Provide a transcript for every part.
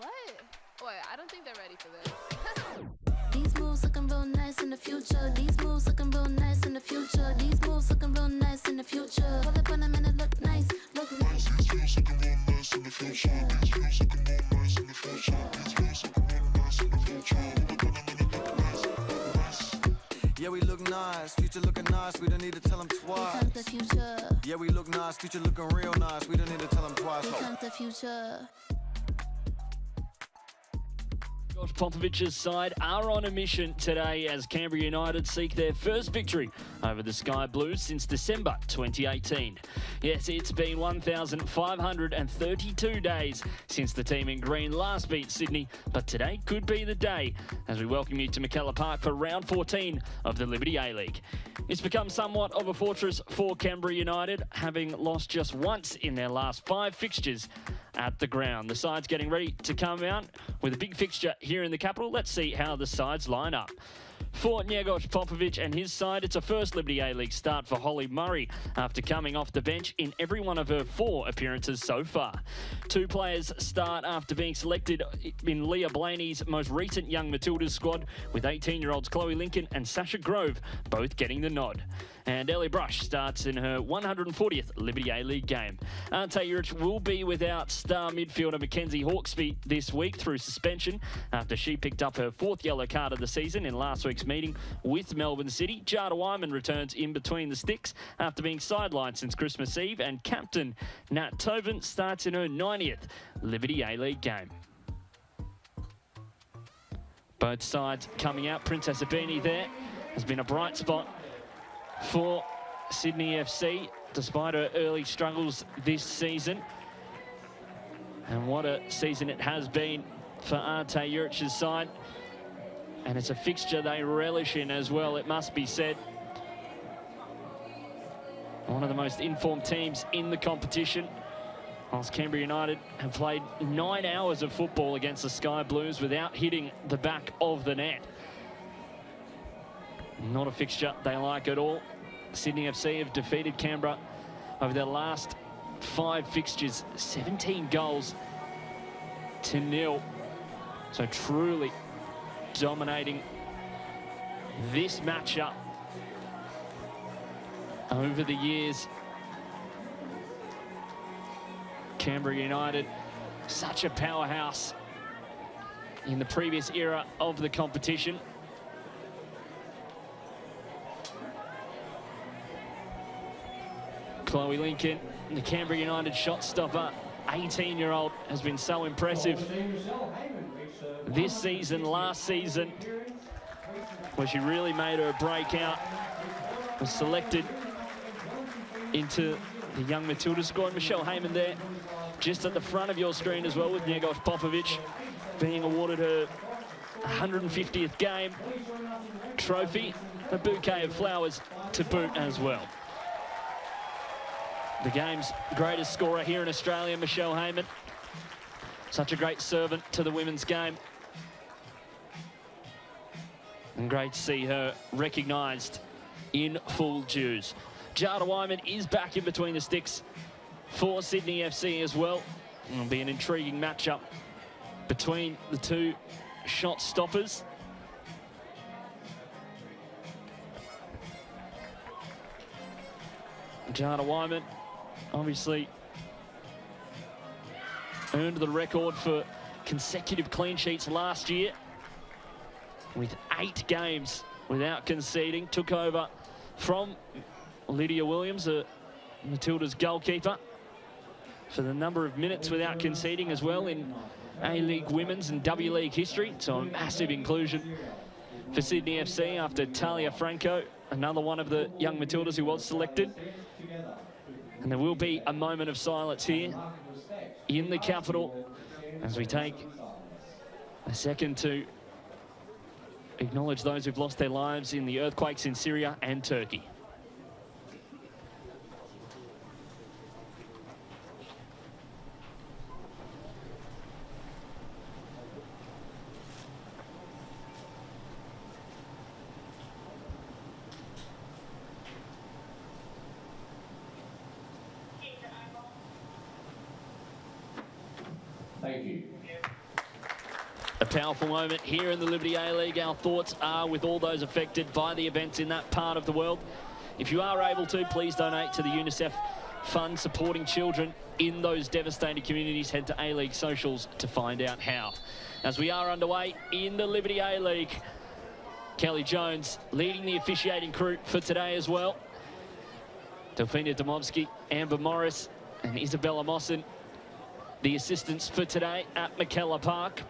What? Wait, I don't think they're ready for this. These moves looking real nice in the future. These moves looking real nice in the future. These moves looking real nice in the future. Pull up on them and it look nice, look nice. These moves looking real nice in the future. These moves looking real nice in the future. These moves looking real nice in the future. Pull up on them and it look nice, look nice. Yeah, we look nice, future looking nice, we don't need to tell them Here twice. comes the future. Yeah, we look nice, future looking real nice, we don't need to tell them twice. Here comes the future. Josh Popovich's side are on a mission today as Canberra United seek their first victory over the Sky Blues since December 2018. Yes, it's been 1,532 days since the team in green last beat Sydney, but today could be the day as we welcome you to McKellar Park for round 14 of the Liberty A-League. It's become somewhat of a fortress for Canberra United, having lost just once in their last 5 fixtures at the ground. The side's getting ready to come out with a big fixture here in the capital. Let's see how the sides line up. For Njegos Popovich and his side, it's a first Liberty A-League start for Holly Murray after coming off the bench in every one of her 4 appearances so far. 2 players start after being selected in Leah Blaney's most recent Young Matildas squad, with 18-year-olds Chloe Lincoln and Sasha Grove both getting the nod. And Ellie Brush starts in her 140th Liberty A-League game. Ante Juric will be without star midfielder Mackenzie Hawkesby this week through suspension after she picked up her 4th yellow card of the season in last week's meeting with Melbourne City. Jada Wyman returns in between the sticks after being sidelined since Christmas Eve, and captain Nat Tobin starts in her 90th Liberty A-League game. Both sides coming out. Princess Abini there has been a bright spot for Sydney FC despite her early struggles this season. And what a season it has been for Ante Juric's side. And it's a fixture they relish in as well, it must be said. One of the most informed teams in the competition, whilst Canberra United have played 9 hours of football against the Sky Blues without hitting the back of the net. Not a fixture they like at all. Sydney FC have defeated Canberra over their last 5 fixtures, 17 goals to 0. So truly dominating this matchup over the years. Canberra United, such a powerhouse in the previous era of the competition. Chloe Lincoln, the Canberra United shot stopper, 18-year-old, has been so impressive this season, last season, where she really made her breakout, was selected into the Young Matilda squad. Michelle Heyman there, just at the front of your screen as well, with Njegos Popovich being awarded her 150th game trophy, a bouquet of flowers to boot as well. The game's greatest scorer here in Australia, Michelle Heyman. Such a great servant to the women's game. And great to see her recognised in full dues. Jada Wyman is back in between the sticks for Sydney FC as well. It'll be an intriguing matchup between the 2 shot stoppers. Jada Wyman obviously earned the record for consecutive clean sheets last year with 8 games without conceding. Took over from Lydia Williams, Matilda's goalkeeper, for the number of minutes without conceding as well in A-League Women's and W-League history. So a massive inclusion for Sydney FC after Talia Franco, another one of the Young Matildas who was selected. And there will be a moment of silence here in the capital as we take a second to acknowledge those who've lost their lives in the earthquakes in Syria and Turkey. Thank you. powerful moment here in the Liberty A-League. Our thoughts are with all those affected by the events in that part of the world. If you are able to, please donate to the UNICEF fund supporting children in those devastated communities. Head to A-League socials to find out how. As we are underway in the Liberty A-League, Kelly Jones leading the officiating crew for today as well. Delphina Domovsky, Amber Morris and Isabella Mosson, the assistants for today at McKellar Park.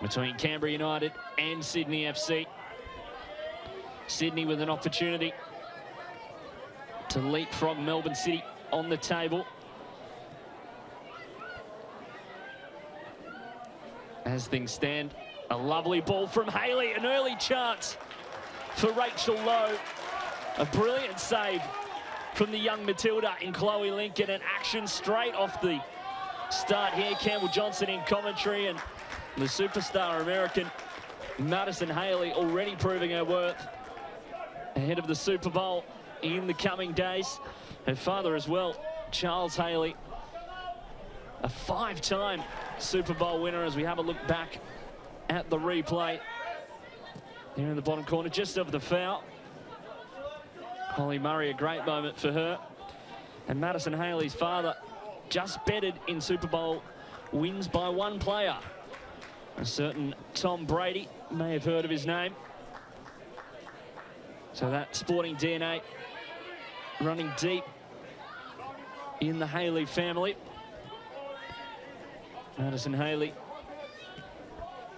Between Canberra United and Sydney FC. Sydney with an opportunity to leapfrog Melbourne City on the table. As things stand, a lovely ball from Haley, an early chance for Rachel Lowe. A brilliant save from the young Matilda in Chloe Lincoln, and action straight off the start here. Campbell Johnson in commentary, and the superstar American Madison Haley already proving her worth ahead of the Super Bowl in the coming days. Her father as well, Charles Haley, a 5-time Super Bowl winner, as we have a look back at the replay. Here in the bottom corner, just over the foul. Holly Murray, a great moment for her. And Madison Haley's father just betted in Super Bowl wins by one player. A certain Tom Brady, may have heard of his name. So that sporting DNA running deep in the Haley family. Madison Haley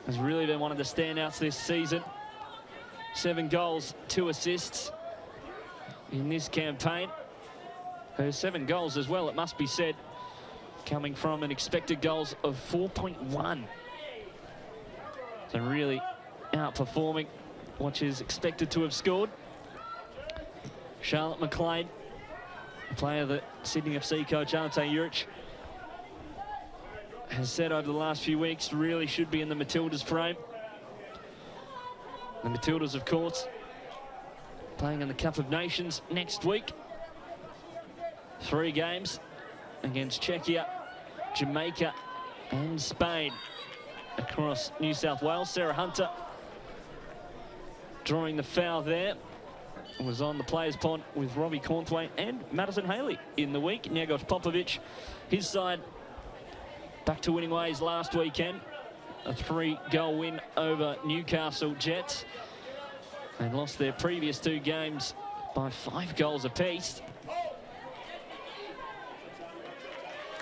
has really been one of the standouts this season. 7 goals, 2 assists in this campaign. Her 7 goals as well, it must be said, coming from an expected goals of 4.1. So really outperforming what she's expected to have scored. Charlotte McLean, a player that Sydney FC coach Ante Juric has said over the last few weeks really should be in the Matildas frame. The Matildas, of course, playing in the Cup of Nations next week. 3 games against Czechia, Jamaica and Spain across New South Wales. Sarah Hunter drawing the foul there. Was on the players' pond with Robbie Cornthwaite and Madison Haley in the week. Njegos Popovic, his side, back to winning ways last weekend. A 3-goal win over Newcastle Jets. They lost their previous 2 games by 5 goals apiece.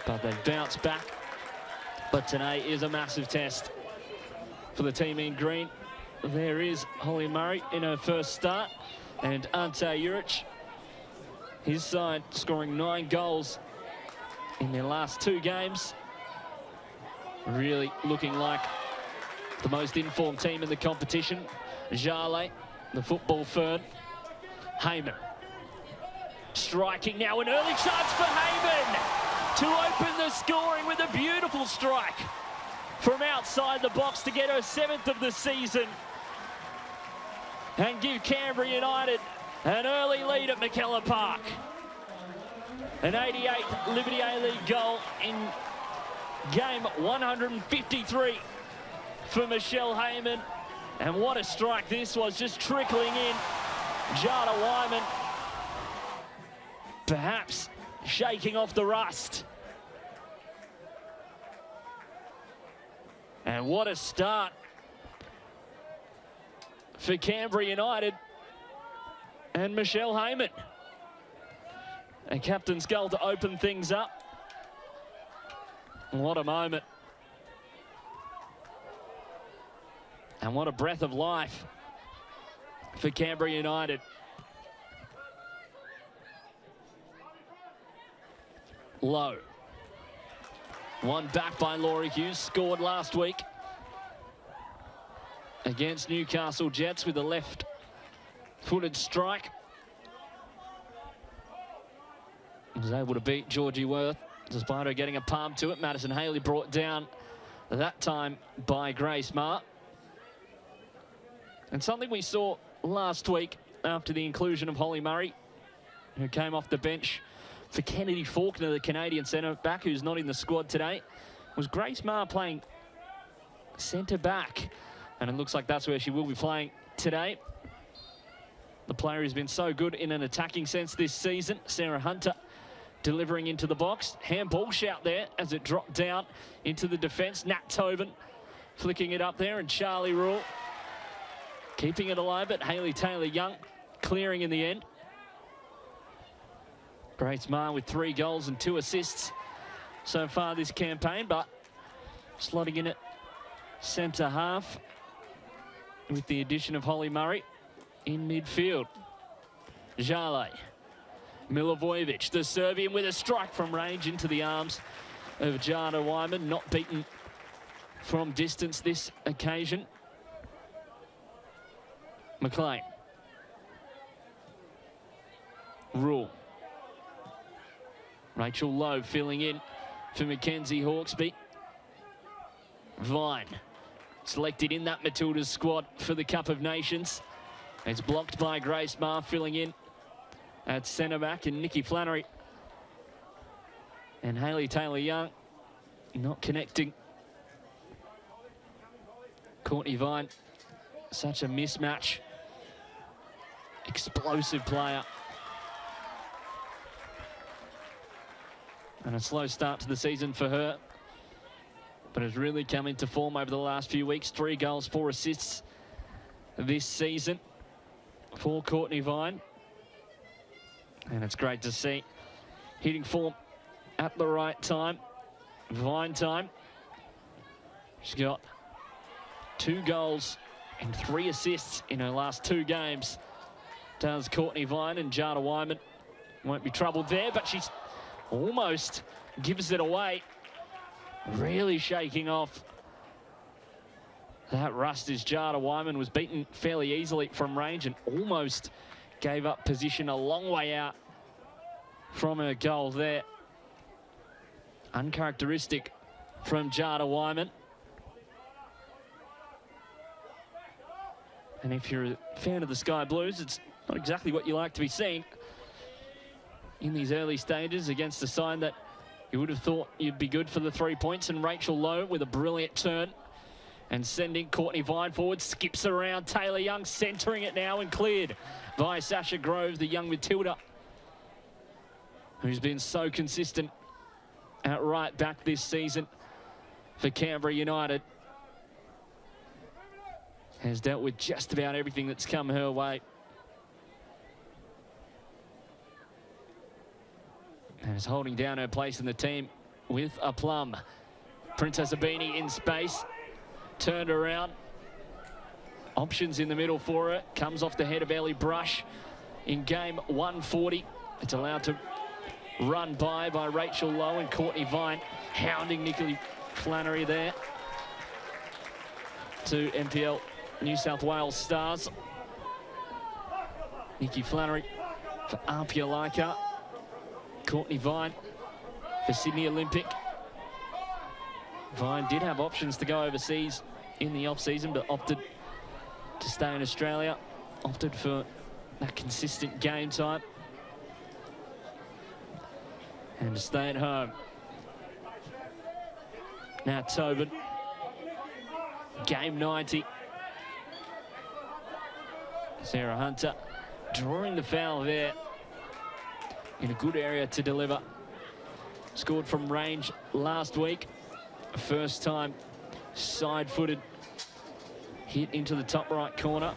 But they've bounced back. But today is a massive test for the team in green. There is Holly Murray in her first start. And Ante Juric, his side scoring 9 goals in their last 2 games. Really looking like the most informed team in the competition. Jale, the football fern. Heyman striking now, an early chance for Heyman to open the scoring with a beautiful strike from outside the box to get her 7th of the season and give Canberra United an early lead at McKellar Park. An 88th Liberty A-League goal in game 153 for Michelle Heyman. And what a strike this was, just trickling in. Jada Wyman perhaps shaking off the rust. And what a start for Canberra United and Michelle Heyman. A captain's goal to open things up. What a moment. And what a breath of life for Canberra United. Low. One back by Laurie Hughes, scored last week against Newcastle Jets with a left-footed strike. Was able to beat Georgie Worth despite her getting a palm to it. Madison Haley brought down that time by Grace Maher. And something we saw last week after the inclusion of Holly Murray, who came off the bench for Kennedy Faulkner, the Canadian centre-back, who's not in the squad today, was Grace Maher playing centre back, and it looks like that's where she will be playing today. The player who's been so good in an attacking sense this season, Sarah Hunter, delivering into the box. Handball shout there as it dropped down into the defence. Nat Tobin flicking it up there, and Charlie Rule keeping it alive, but Hayley Taylor-Young clearing in the end. Grace Maher with 3 goals and 2 assists so far this campaign, but slotting in at centre half with the addition of Holly Murray in midfield. Jale Milivojevic, the Serbian, with a strike from range into the arms of Jada Wyman, not beaten from distance this occasion. McLean. Rule. Rachel Lowe filling in for Mackenzie Hawkesby. Vine selected in that Matilda's squad for the Cup of Nations. It's blocked by Grace Maher, filling in at centre back, and Nikki Flannery and Hayley Taylor-Young not connecting. Courtney Vine, such a mismatch. Explosive player. And a slow start to the season for her, but has really come into form over the last few weeks. 3 goals, 4 assists this season for Courtney Vine. And it's great to see hitting form at the right time. Vine time. She's got 2 goals and 3 assists in her last 2 games. Does Courtney Vine, and Jada Wyman won't be troubled there, but she's almost gives it away. Really shaking off that rust as Jada Wyman was beaten fairly easily from range and almost gave up position a long way out from her goal there. Uncharacteristic from Jada Wyman. And if you're a fan of the Sky Blues, it's not exactly what you like to be seeing in these early stages against a side that you would have thought you'd be good for the 3 points. And Rachel Lowe with a brilliant turn and sending Courtney Vine forward, skips around Taylor-Young, centering it now and cleared by Sasha Grove, the young Matilda, who's been so consistent at right back this season for Canberra United. Has dealt with just about everything that's come her way. And is holding down her place in the team with a plum. Princess Abini in space, turned around. Options in the middle for her. Comes off the head of Ellie Brush in game 140. It's allowed to run by Rachel Lowe, and Courtney Vine hounding Nikki Flannery there to NPL New South Wales Stars. Nikki Flannery for Apia Laika. Courtney Vine for Sydney Olympic. Vine did have options to go overseas in the off-season, but opted to stay in Australia. Opted for that consistent game time and to stay at home. Now Tobin, game 90. Sarah Hunter drawing the foul there in a good area to deliver. Scored from range last week. First time side-footed hit into the top right corner.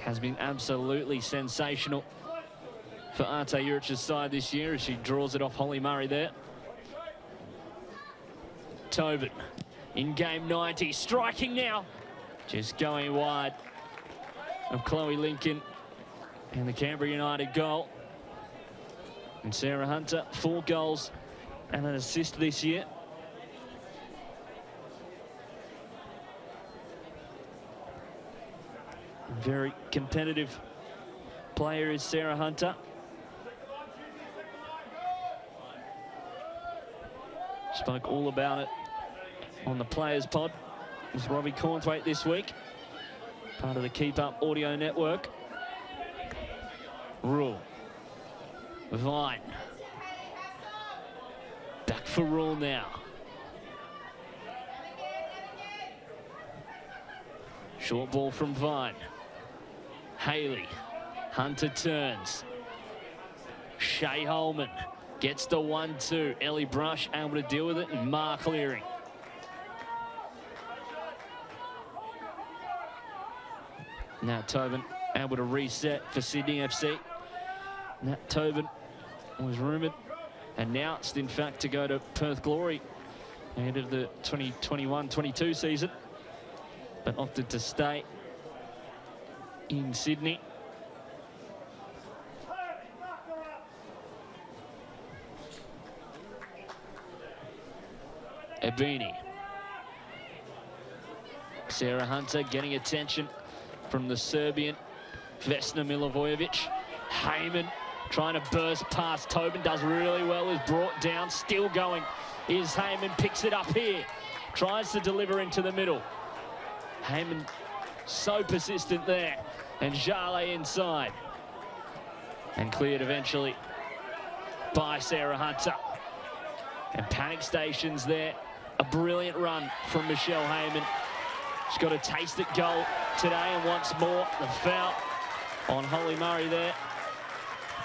Has been absolutely sensational for Arte Juric's side this year as she draws it off Holly Murray there. Tobin in game 90, striking now. Just going wide of Chloe Lincoln and the Canberra United goal. And Sarah Hunter, 4 goals and an assist this year. Very competitive player is Sarah Hunter. Spoke all about it on the Players Pod with Robbie Cornthwaite this week, part of the Keep Up Audio Network. Rule. Vine. for rule now. Short ball from Vine. Haley. Hunter turns. Shea Holman gets the 1-2. Ellie Brush able to deal with it, and Mar clearing. Now Tobin able to reset for Sydney FC. Nat Tobin was rumoured, announced in fact to go to Perth Glory ahead of the 2021-22 season, but opted to stay in Sydney. Ebini. Sarah Hunter getting attention from the Serbian Vesna Milivojevic. Heyman trying to burst past Tobin, does really well, is brought down, still going. Is Heyman, picks it up here, tries to deliver into the middle. Heyman so persistent there, and Jale inside. And cleared eventually by Sarah Hunter. And panic stations there. A brilliant run from Michelle Heyman. She's got a taste at goal today, and once more the foul on Holly Murray there.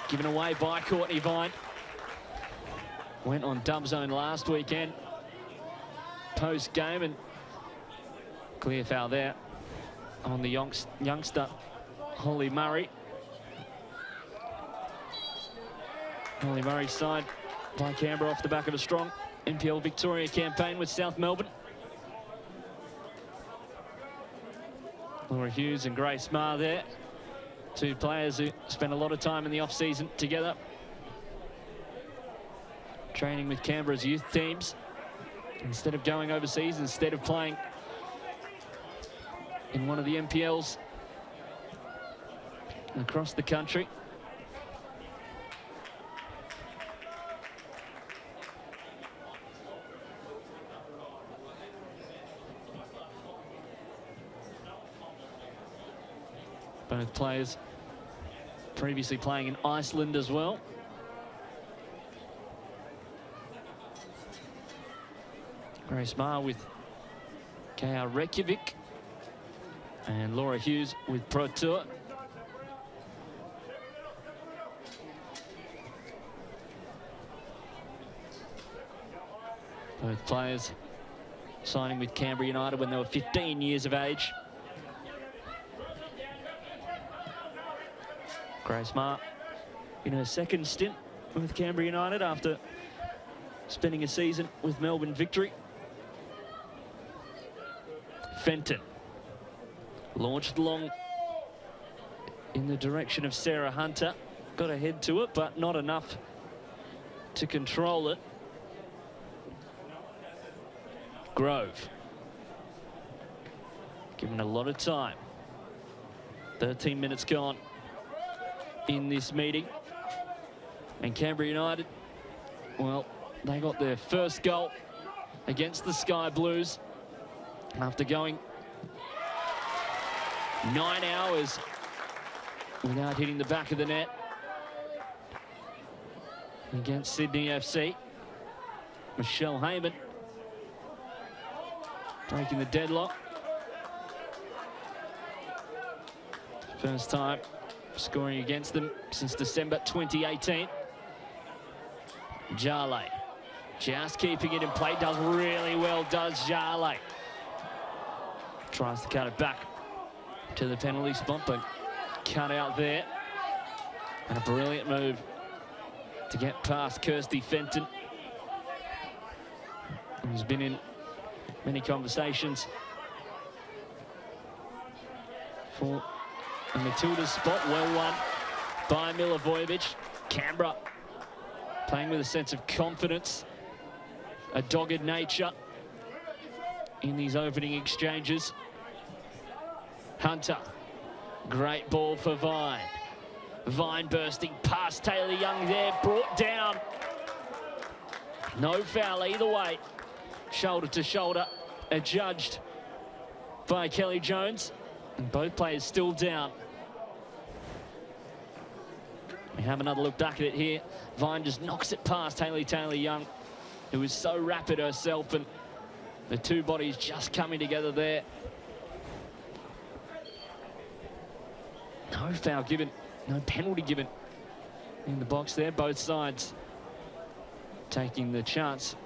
Given away by Courtney Vine. Went on dub zone last weekend. Post game, and clear foul there on the youngster Holly Murray. Holly Murray signed by Canberra off the back of a strong NPL Victoria campaign with South Melbourne. Laura Hughes and Grace Marr there. Two players who spent a lot of time in the off-season together, training with Canberra's youth teams. Instead of going overseas, instead of playing in one of the NPLs across the country. Both players previously playing in Iceland as well. Grace Marr with KR Reykjavik, and Laura Hughes with Pro Tour. Both players signing with Canberra United when they were 15 years of age. Grace Marr in her second stint with Canberra United after spending a season with Melbourne Victory. Fenton launched long in the direction of Sarah Hunter. Got ahead to it, but not enough to control it. Grove given a lot of time. 13 minutes gone in this meeting, and Canberra United, well, they got their first goal against the Sky Blues after going 9 hours without hitting the back of the net against Sydney FC. Michelle Heyman breaking the deadlock. First time scoring against them since December 2018. Jale just keeping it in play, does really well, does Jale. Tries to cut it back to the penalty spot, but cut out there. And a brilliant move to get past Kirsty Fenton, who's been in many conversations for the Matilda's spot. Well won by Milivojevic. Canberra playing with a sense of confidence, a dogged nature in these opening exchanges. Hunter, great ball for Vine. Vine bursting past Taylor Young there, brought down. No foul either way. Shoulder to shoulder, adjudged by Kelly Jones. And both players still down. We have another look back at it here. Vine just knocks it past Taylor Young, who is so rapid herself, and the two bodies just coming together there. No foul given, no penalty given in the box there. Both sides taking the chance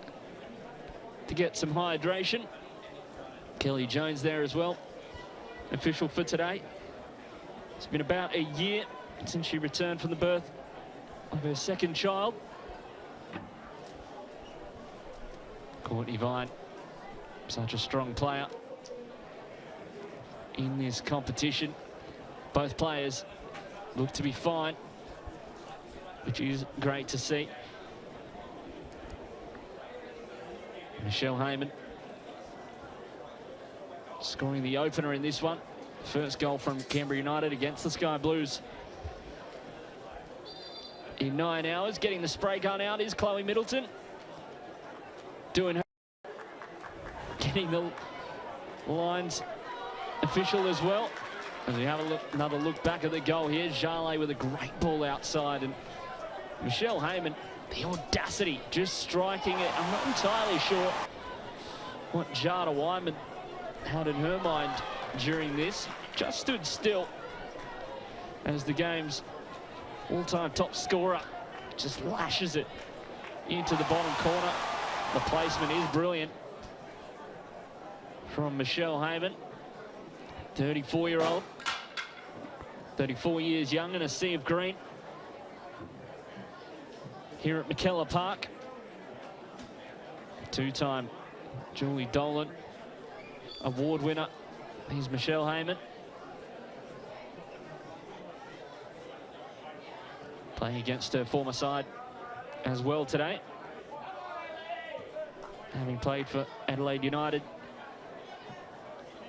to get some hydration. Kelly Jones there as well, official for today. It's been about a year since she returned from the birth of her second child. Courtney Vine, such a strong player in this competition. Both players look to be fine, which is great to see. Michelle Heyman scoring the opener in this one. First goal from Canberra United against the Sky Blues in 9 hours. Getting the spray gun out is Chloe Middleton. Doing her, getting the lines official as well. As we have another look back at the goal here, Jarley with a great ball outside, and Michelle Heyman, the audacity, just striking it. I'm not entirely sure what Jada Wyman had in her mind during this. Just stood still as the game's all-time top scorer just lashes it into the bottom corner. The placement is brilliant from Michelle Heyman, 34-year-old, 34 years young, in a sea of green here at McKellar Park. Two-time Julie Dolan award winner. Here's Michelle Heyman. Playing against her former side as well today, having played for Adelaide United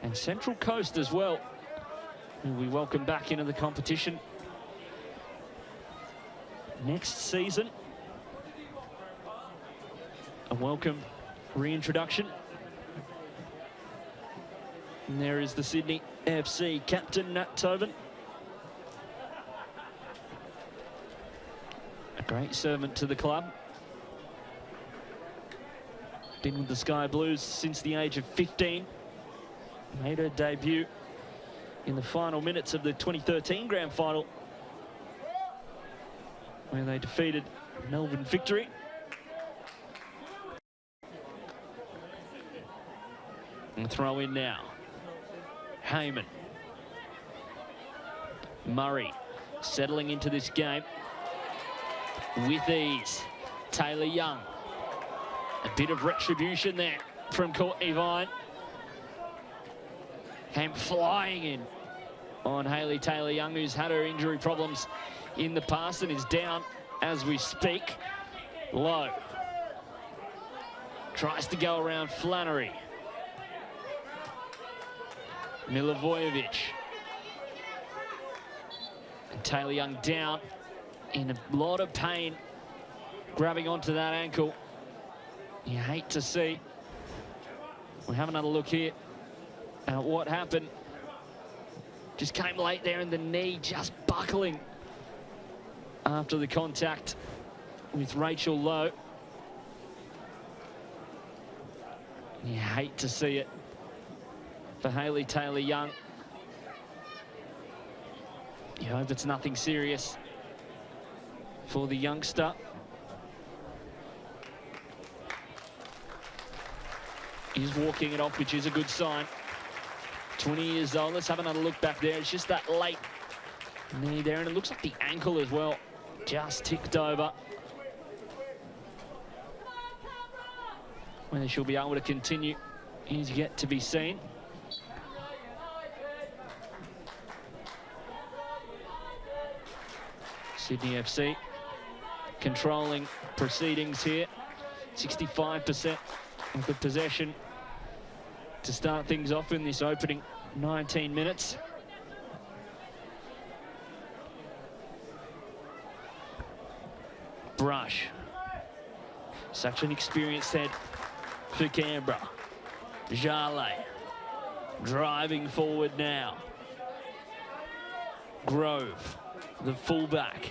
and Central Coast as well, who we welcome back into the competition next season. A welcome reintroduction. And there is the Sydney FC captain, Nat Tobin. A great servant to the club. Been with the Sky Blues since the age of 15. Made her debut in the final minutes of the 2013 Grand Final, where they defeated Melbourne Victory. And throw in now. Heyman. Murray settling into this game with ease. Taylor Young. A bit of retribution there from Courtney Vine. Came flying in on Hayley Taylor-Young, who's had her injury problems in the past and is down as we speak. Low. Tries to go around Flannery. Milivojevic. And Taylor-Young down in a lot of pain, grabbing onto that ankle. You hate to see. We have another look here at what happened. Just came late there, and the knee just buckling after the contact with Rachel Lowe. You hate to see it for Hayley Taylor-Young. You hope it's nothing serious for the youngster. He's walking it off, which is a good sign. 20 years old. Let's have another look back there. It's just that late knee there, and it looks like the ankle as well just ticked over. Whether she'll be able to continue is yet to be seen. Sydney FC controlling proceedings here. 65% of the possession to start things off in this opening 19 minutes. Brush. Such an experienced head for Canberra. Jarley driving forward now. Grove, the fullback,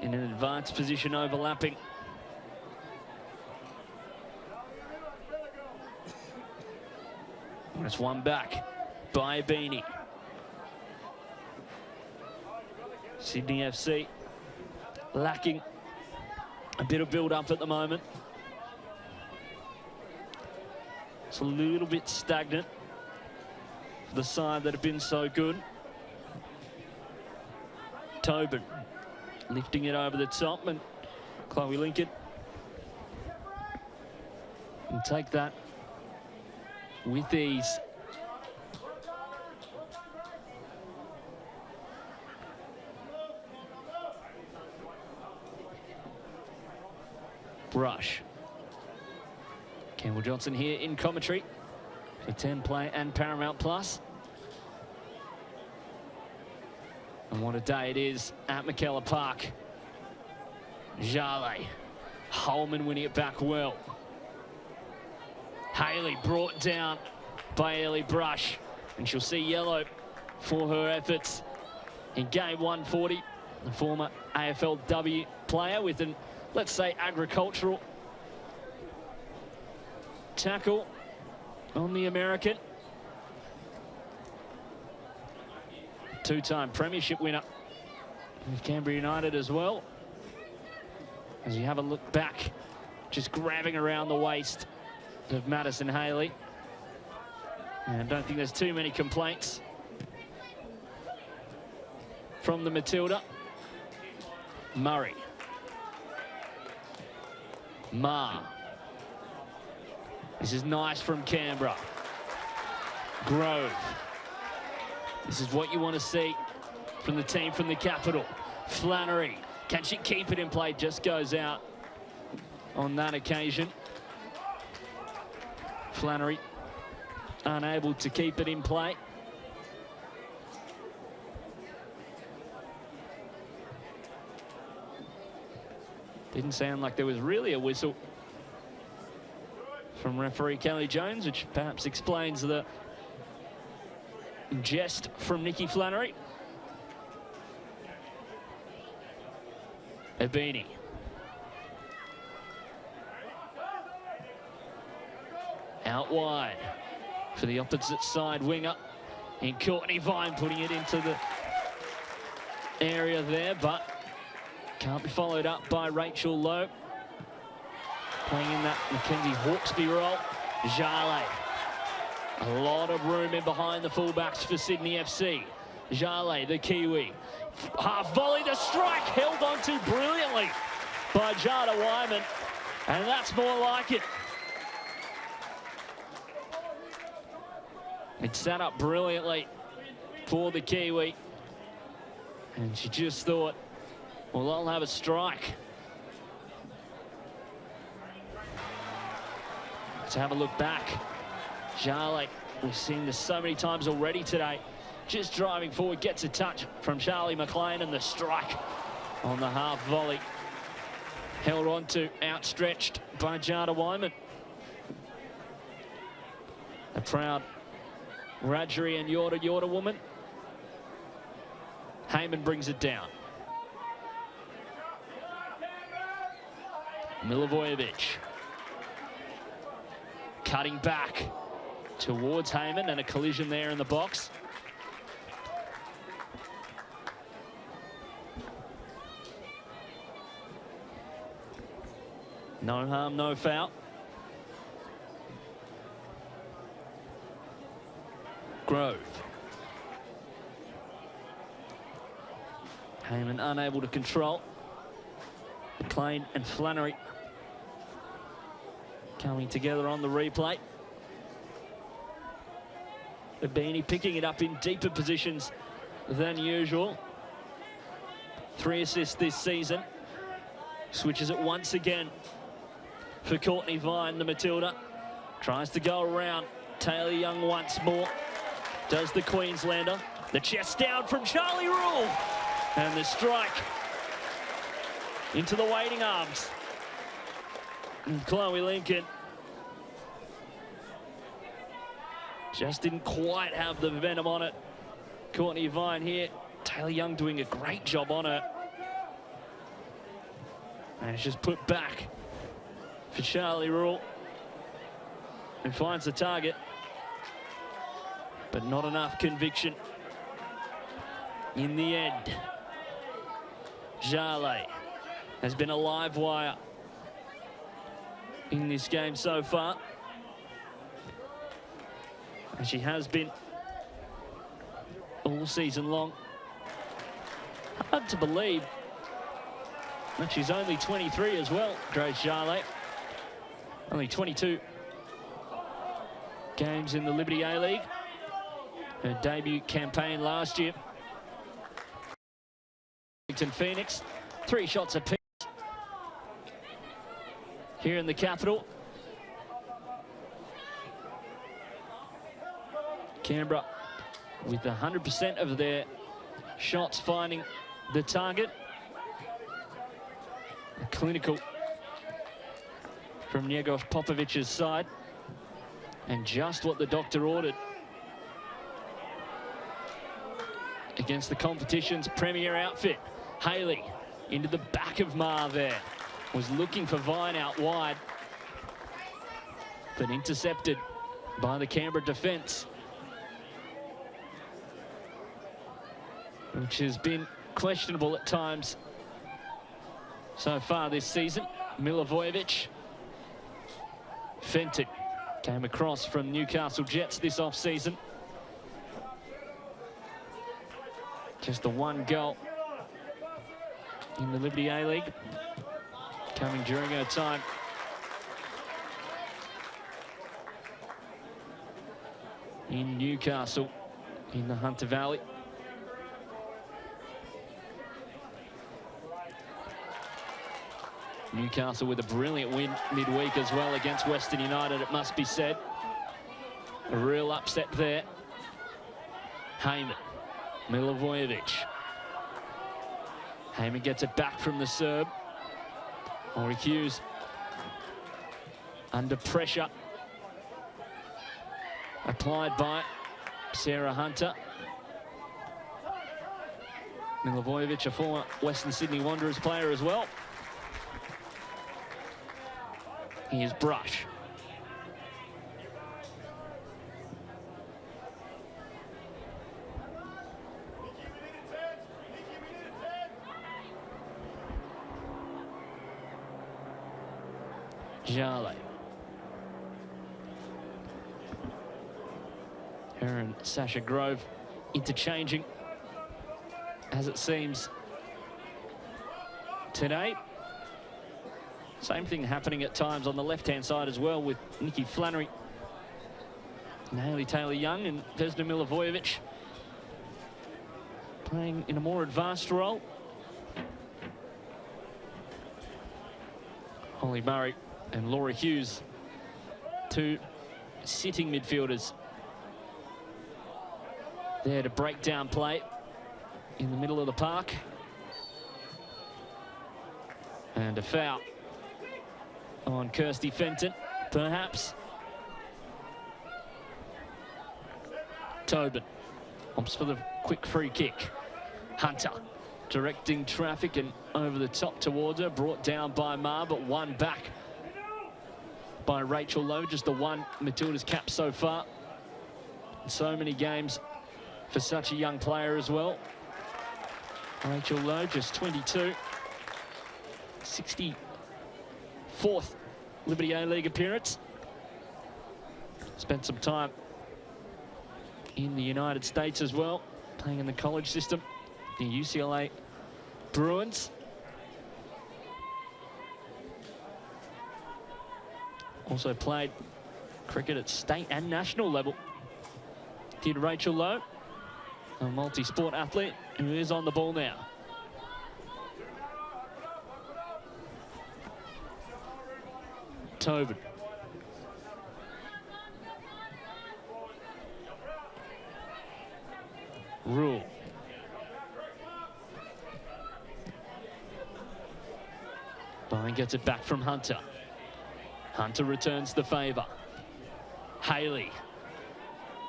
in an advanced position overlapping It's one back by Beanie. Sydney FC lacking a bit of build-up at the moment. It's a little bit stagnant for the side that have been so good. Tobin lifting it over the top, and Chloe Lincoln can take that with ease. Brush. Campbell Johnson here in commentary for 10 Play and Paramount Plus. And what a day it is at McKellar Park. Jale. Holman winning it back well. Haley brought down by Ellie Brush, and she'll see yellow for her efforts in game 140. The former AFLW player with an, let's say, agricultural tackle on the American. Two-time premiership winner with Canberra United as well. As you have a look back, just grabbing around the waist of Madison Haley. And I don't think there's too many complaints from the Matilda. Murray. Ma. This is nice from Canberra. Grove. This is what you want to see from the team from the capital. Flannery. Can she keep it in play? Just goes out on that occasion. Flannery unable to keep it in play. Didn't sound like there was really a whistle from referee Kelly Jones, which perhaps explains the jest from Nikki Flannery. Ebini. Out wide for the opposite side winger in Courtney Vine, putting it into the area there, but can't be followed up by Rachel Lowe. Playing in that Mackenzie Hawkesby role. Jale. A lot of room in behind the fullbacks for Sydney FC. Jale, the Kiwi. Half volley, the strike held on to brilliantly by Jada Wyman. And that's more like it. It set up brilliantly for the Kiwi. And she just thought, well, I'll have a strike. Let's have a look back. Jale, we've seen this so many times already today. Just driving forward, gets a touch from Charlie McLean, and the strike on the half volley. Held on to, outstretched by Jada Wyman. A proud Rajari and Yorta woman. Heyman brings it down. Milivojevic. Cutting back towards Heyman, and a collision there in the box. No harm, no foul. Grove. Heyman unable to control. McLean and Flannery coming together on the replay. Ebini picking it up in deeper positions than usual. 3 assists this season. Switches it once again for Courtney Vine, the Matilda. Tries to go around Taylor Young once more. Does the Queenslander. The chest down from Charlie Rule. And the strike into the waiting arms. And Chloe Lincoln just didn't quite have the venom on it. Courtney Vine here. Taylor Young doing a great job on her. And it's just put back for Charlie Rule, who finds the target. but not enough conviction. In the end, Jarlet has been a live wire in this game so far. And she has been all season long. Hard to believe that she's only 23 as well, Grace Jarlet. Only 22 games in the Liberty A-League. Her debut campaign last year. Phoenix, 3 shots apiece here in the capital. Canberra with 100% of their shots finding the target. A clinical from Njegos Popovic's side, and just what the doctor ordered against the competition's premier outfit. Haley into the back of Mar there. Was looking for Vine out wide, but intercepted by the Canberra defence, which has been questionable at times so far this season. Milivojevic. Fenton came across from Newcastle Jets this off-season. Just the 1 goal in the Liberty A-League, coming during her time in Newcastle in the Hunter Valley. Newcastle with a brilliant win midweek as well against Western United, it must be said. A real upset there. Heyman, Milivojevic. Heyman gets it back from the Serb. Ori Hughes under pressure. Applied by Sarah Hunter. Milivojevic, a former Western Sydney Wanderers player as well. Here's Brush. Jarlet. Her and Sasha Grove interchanging, as it seems today. Same thing happening at times on the left-hand side as well, with Nikki Flannery, Hayley Taylor-Young, and Vesna Milivojevic playing in a more advanced role. Holly Murray and Laura Hughes, 2 sitting midfielders there to break down play in the middle of the park. And a foul on Kirsty Fenton, perhaps. Tobin opts for the quick free kick. Hunter directing traffic and over the top towards her, brought down by Mar, but won back by Rachel Lowe. Just the 1 Matilda's cap so far. So many games for such a young player as well. Rachel Lowe, just 22. 64th Liberty A-League appearance. Spent some time in the United States as well, playing in the college system, the UCLA Bruins. Also played cricket at state and national level. Did Rachel Lowe, a multi-sport athlete who is on the ball now. Tobin. Rule. Bowen gets it back from Hunter. Hunter returns the favour. Haley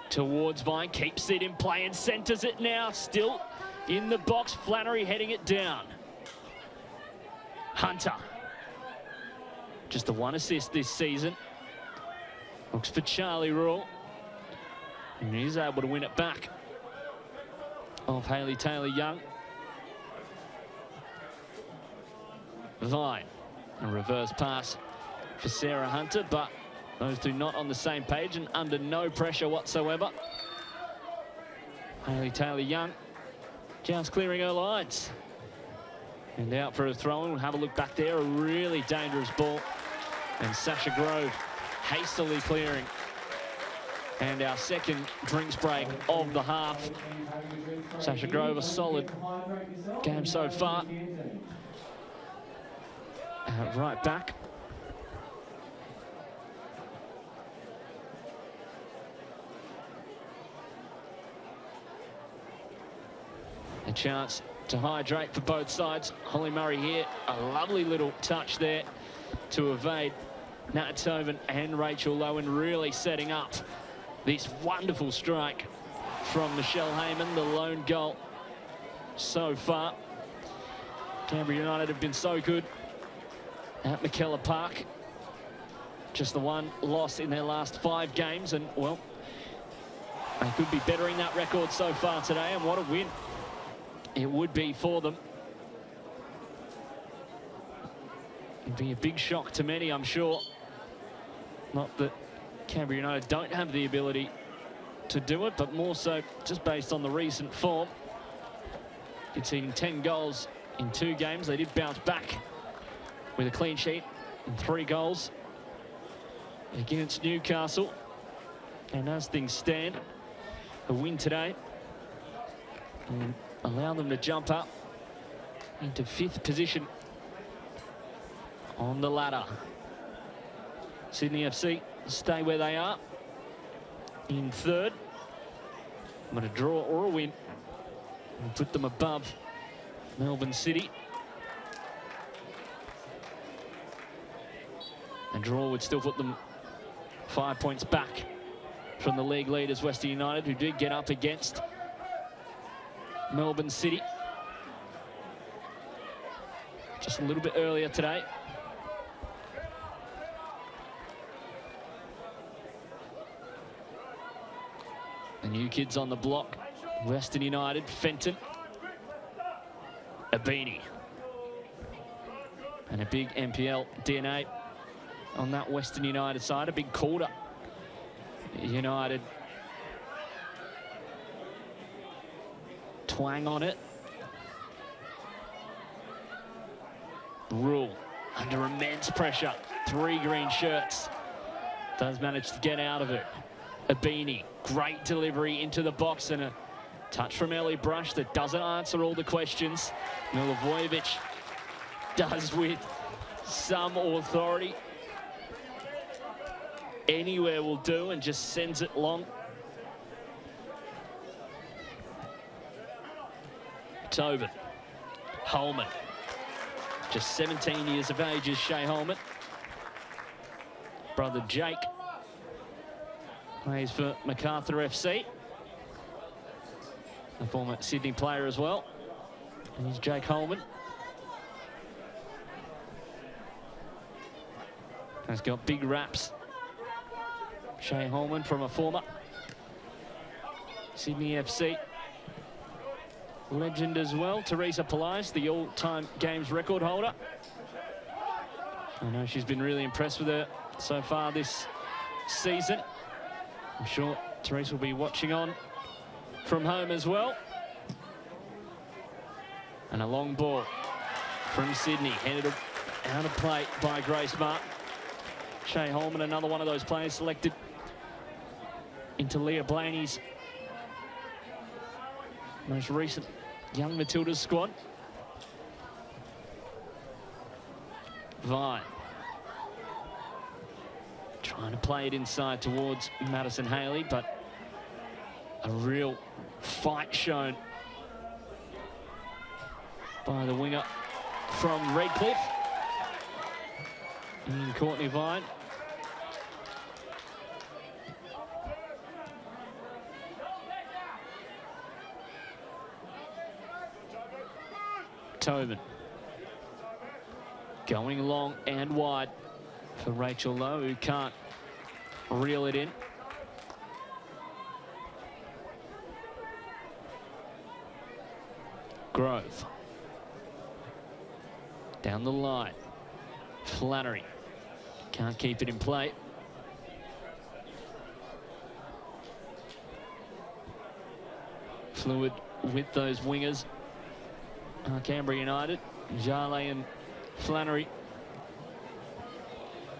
towards Vine, keeps it in play and centres it now. Still in the box, Flannery heading it down. Hunter. Just the 1 assist this season. Looks for Charlie Rule. And he's able to win it back off Hayley Taylor-Young. Vine, a reverse pass for Sarah Hunter, but those two not on the same page and under no pressure whatsoever. Hayley Taylor-Young just clearing her lines. And out for a throw-in. We'll have a look back there. A really dangerous ball. And Sasha Grove hastily clearing. And our second drinks break of the half. Sasha Grove, a solid game so far. Right back. A chance to hydrate for both sides. Holly Murray here, a lovely little touch there to evade Nat Tobin and Rachel Lowen, really setting up this wonderful strike from Michelle Heyman, the lone goal so far. Canberra United have been so good at McKellar Park. Just the one loss in their last 5 games, and well, they could be bettering that record so far today, and what a win it would be for them. It'd be a big shock to many, I'm sure. Not that Canberra United don't have the ability to do it, but more so just based on the recent form. Conceding 10 goals in 2 games. They did bounce back with a clean sheet and 3 goals against Newcastle. And as things stand, a win today and allow them to jump up into 5th position on the ladder. Sydney FC stay where they are in 3rd. I'm going to draw or a win and put them above Melbourne City. A draw would still put them 5 points back from the league leaders, Western United, who did get up against Melbourne City just a little bit earlier today. The new kids on the block, Western United, Fenton, Abini. And a big NPL DNA on that Western United side, a big quarter. United twang on it. Rule under immense pressure. 3 green shirts. Does manage to get out of it. Abini, great delivery into the box and a touch from Ellie Brush that doesn't answer all the questions. Milivojevic does with some authority. Anywhere will do and just sends it long. Tobin, Holman, just 17 years of age is Shay Holman. Brother Jake plays for MacArthur FC, a former Sydney player as well. And he's Jake Holman. Has got big raps. Shay Holman from a former Sydney FC legend as well. Teresa Polias, the all-time games record holder. I know she's been really impressed with her so far this season. I'm sure Teresa will be watching on from home as well. And a long ball from Sydney, headed out of play by Grace Martin. Shay Holman, another one of those players selected into Leah Blaney's most recent Young Matildas squad. Vine trying to play it inside towards Madison Haley, but a real fight shown by the winger from Redcliffe. And Courtney Vine. Tobin going long and wide for Rachel Lowe, who can't reel it in. Grove. Down the line. Flannery. Can't keep it in play. Fluid with those wingers. Canberra United. Jale and Flannery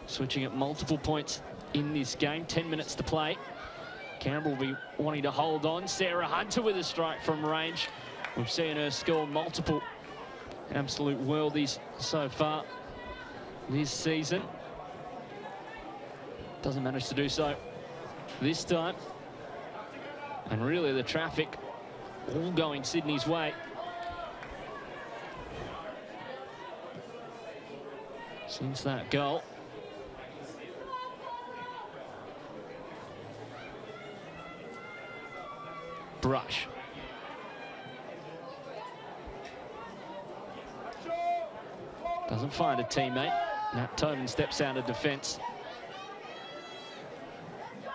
switching at multiple points in this game. 10 minutes to play. Canberra will be wanting to hold on. Sarah Hunter with a strike from range. We've seen her score multiple absolute worldies so far this season. Doesn't manage to do so this time. And really the traffic all going Sydney's way. Since that goal. Brush. Doesn't find a teammate. Nat Tobin steps out of defence,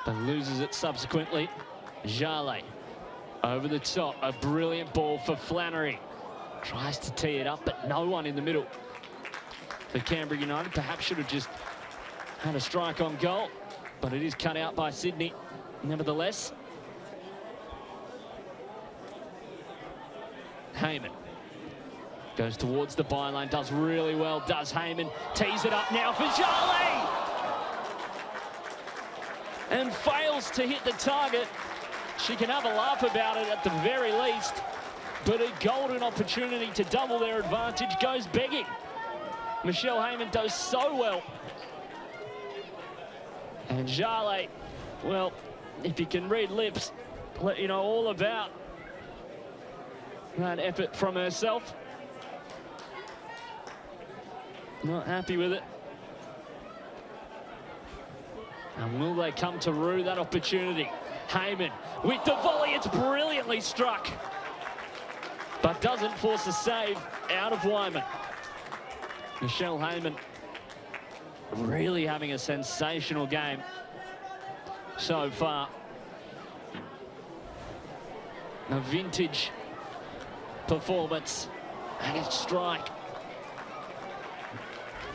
but loses it subsequently. Jale over the top. A brilliant ball for Flannery. Tries to tee it up, but no one in the middle. For Canberra United, perhaps should have just had a strike on goal, but it is cut out by Sydney nevertheless. Heyman goes towards the byline, does really well, does Heyman, tees it up now for Jale! And fails to hit the target. She can have a laugh about it at the very least, but a golden opportunity to double their advantage goes begging. Michelle Heyman does so well. And Jale, well, if you can read lips, let you know all about that effort from herself. Not happy with it. And will they come to rue that opportunity? Heyman with the volley, it's brilliantly struck, but doesn't force a save out of Wyman. Michelle Heyman really having a sensational game so far. A vintage performance, and its strike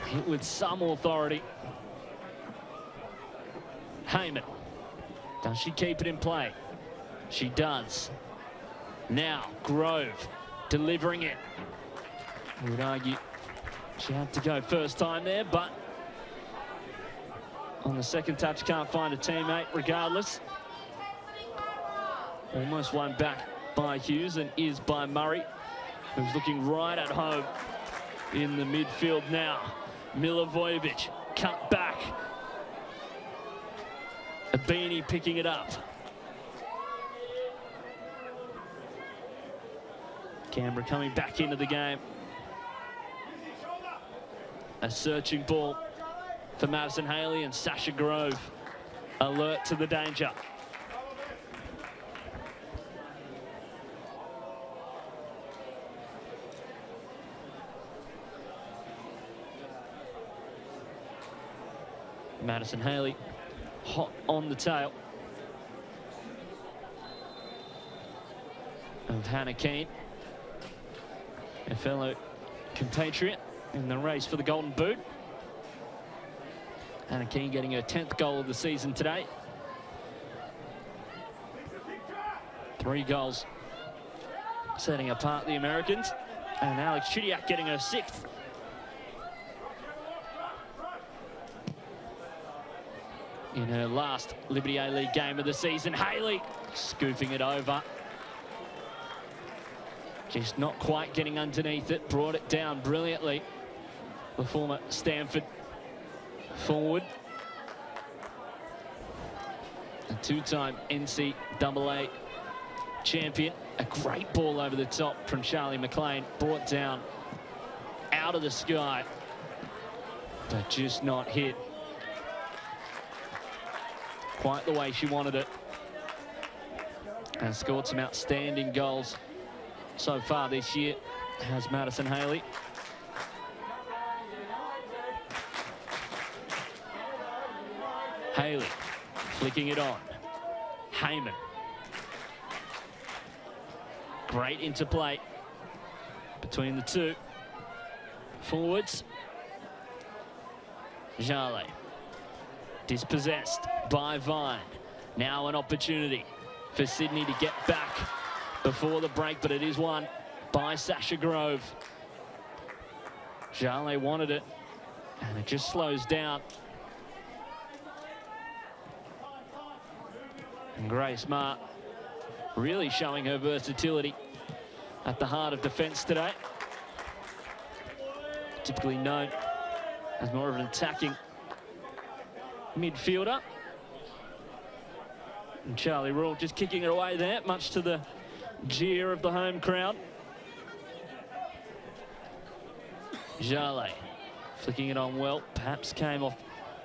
hit with some authority. Heyman, does she keep it in play? She does. Now Grove delivering it. I would argue she had to go first time there, but on the second touch can't find a teammate regardless. Almost won back by Hughes and is by Murray, who's looking right at home in the midfield now. Milivojevic cut back. Abini picking it up. Canberra coming back into the game. A searching ball for Madison Haley, and Sasha Grove alert to the danger. Madison Haley hot on the tail of Hannah Keane, a fellow compatriot in the race for the Golden Boot. Hannah Keane getting her 10th goal of the season today. 3 goals setting apart the Americans, and Alex Chidiac getting her 6th. In her last Liberty A-League game of the season. Haley scooping it over. Just not quite getting underneath it. Brought it down brilliantly. The former Stanford forward. A 2-time NCAA champion. A great ball over the top from Charlie McLean. Brought down out of the sky, but just not hit quite the way she wanted it, and scored some outstanding goals so far this year, has Madison Haley. Haley flicking it on. Heyman. Great interplay between the two. Forwards. Jale. Dispossessed by Vine. Now an opportunity for Sydney to get back before the break, but it is won by Sasha Grove. Jale wanted it, and it just slows down. And Grace Marr really showing her versatility at the heart of defence today. Typically known as more of an attacking midfielder. And Charlie Rule just kicking it away there, much to the jeer of the home crowd. Jale flicking it on well, perhaps came off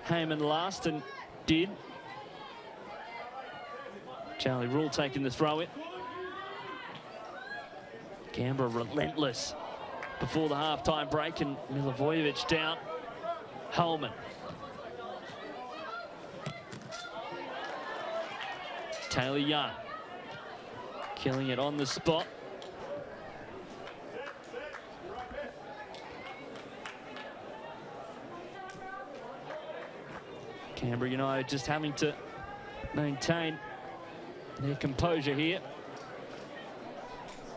Heyman last and did. Charlie Rule taking the throw in. Canberra relentless before the half-time break, and Milivojevic down. Holman. Taylor Young killing it on the spot. Canberra United just having to maintain their composure here.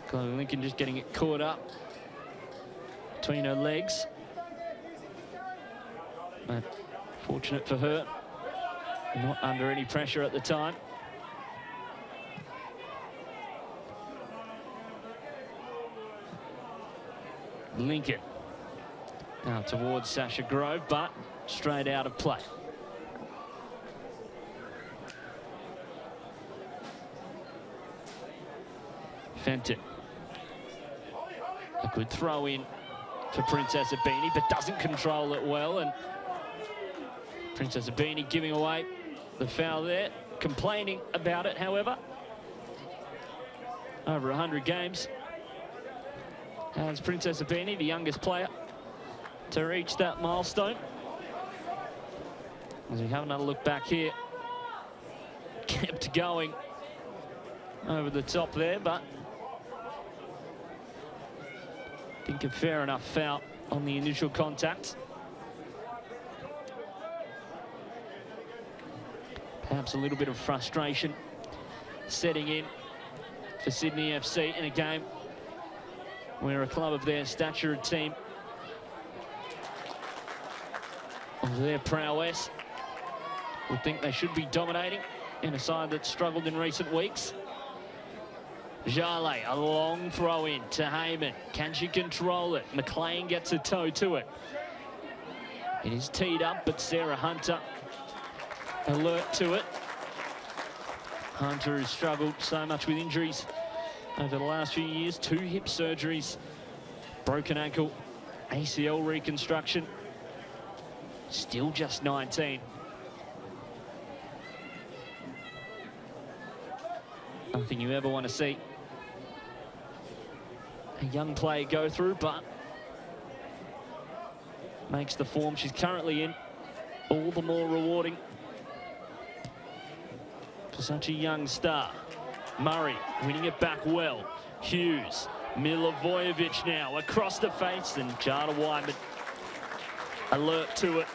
Chloe Lincoln just getting it caught up between her legs. But fortunate for her, not under any pressure at the time. Lincoln now towards Sasha Grove, but straight out of play. Fenton. A good throw in for Princess Abini, but doesn't control it well, and Princess Abini giving away the foul there, complaining about it, however. Over 100 games has Princess Abini, the youngest player to reach that milestone. As we have another look back here, kept going over the top there, but I think a fair enough foul on the initial contact. Perhaps a little bit of frustration setting in for Sydney FC in a game where a club of their stature, a team of their prowess, would think they should be dominating in a side that's struggled in recent weeks. Jale, a long throw in to Heyman. Can she control it? McLean gets a toe to it. It is teed up, but Sarah Hunter alert to it. Hunter has struggled so much with injuries over the last few years. 2 hip surgeries, broken ankle, ACL reconstruction. Still just 19. Nothing you ever want to see a young player go through, but makes the form she's currently in all the more rewarding for such a young star. Murray winning it back well. Hughes, Milivojevic now across the face, and Jada Wyman alert to it.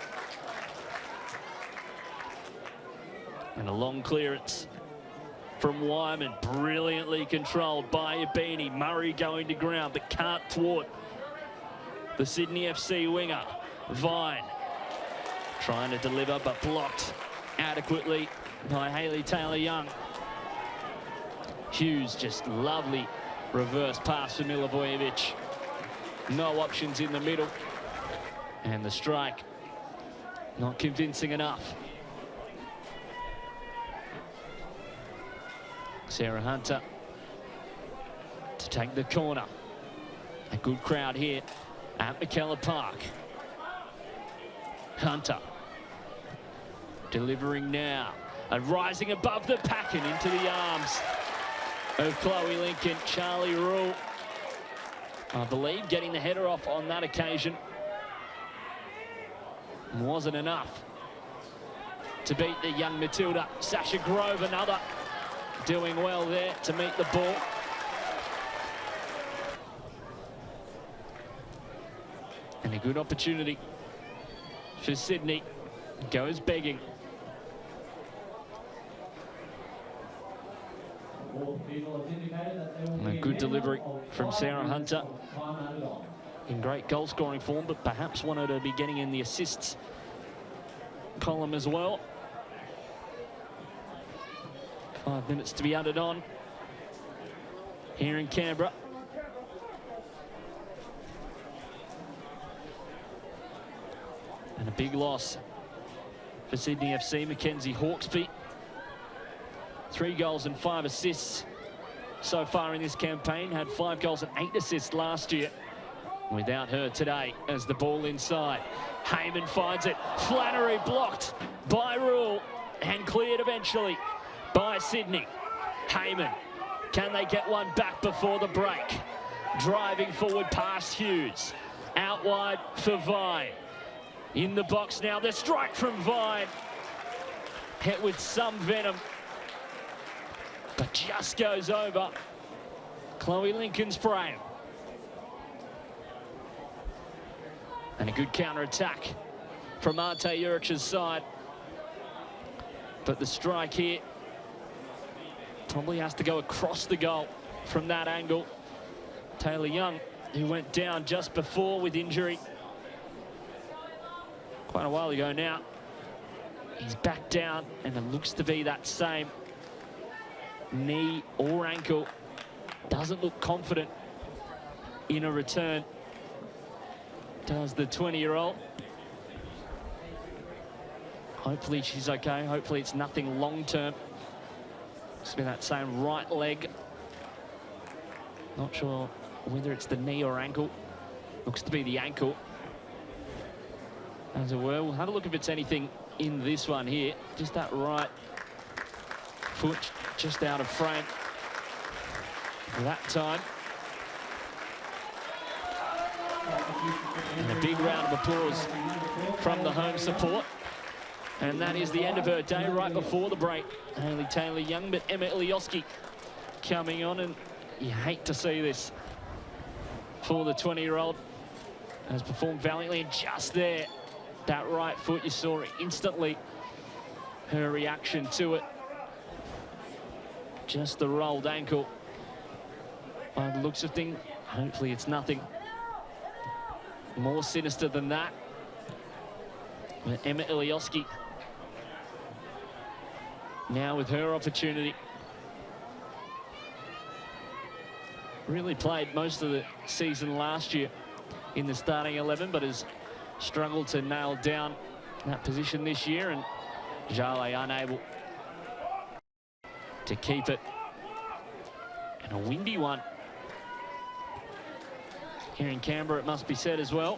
And a long clearance from Wyman, brilliantly controlled by Abini. Murray going to ground, but can't thwart the Sydney FC winger. Vine trying to deliver, but blocked adequately by Hayley Taylor-Young. Hughes, just lovely reverse pass for Milivojevic. No options in the middle. And the strike, not convincing enough. Sarah Hunter to take the corner. A good crowd here at McKellar Park. Hunter delivering now, and rising above the pack and into the arms of Chloe Lincoln. Charlie Rule, I believe, getting the header off on that occasion. Wasn't enough to beat the young Matilda. Sasha Grove, another, doing well there to meet the ball. And a good opportunity for Sydney. Goes begging. And a good delivery from Sarah Hunter. In great goal scoring form, but perhaps wanted to be getting in the assists column as well. 5 minutes to be added on here in Canberra. And a big loss for Sydney FC. Mackenzie Hawkesby, 3 goals and 5 assists so far in this campaign. Had 5 goals and 8 assists last year. Without her today as the ball inside. Heyman finds it. Flannery blocked by Rule and cleared eventually by Sydney. Heyman, can they get one back before the break? Driving forward past Hughes. Out wide for Vine. In the box now, the strike from Vine. Hit with some venom, but just goes over Chloe Lincoln's frame. And a good counter-attack from Arte Jurich's side. But the strike here probably has to go across the goal from that angle. Taylor Young, who went down just before with injury quite a while ago now. He's back down, and it looks to be that same knee or ankle. Doesn't look confident in a return, does the 20-year-old. Hopefully she's okay. Hopefully it's nothing long-term. It's been that same right leg. Not sure whether it's the knee or ankle. Looks to be the ankle, as it were. We'll have a look if it's anything in this one here. Just that right foot just out of frame that time. And a big round of applause from the home support. And that is the end of her day right before the break. Only Taylor Young, but Emma Ilioski coming on, and you hate to see this for the 20-year-old. Has performed valiantly, and just there, that right foot, you saw it instantly, her reaction to it. Just the rolled ankle. By the looks of things, hopefully it's nothing more sinister than that. But Emma Ilioski now with her opportunity. Really played most of the season last year in the starting 11, but has struggled to nail down that position this year, and Jale unable to keep it. And a windy one here in Canberra, it must be said as well.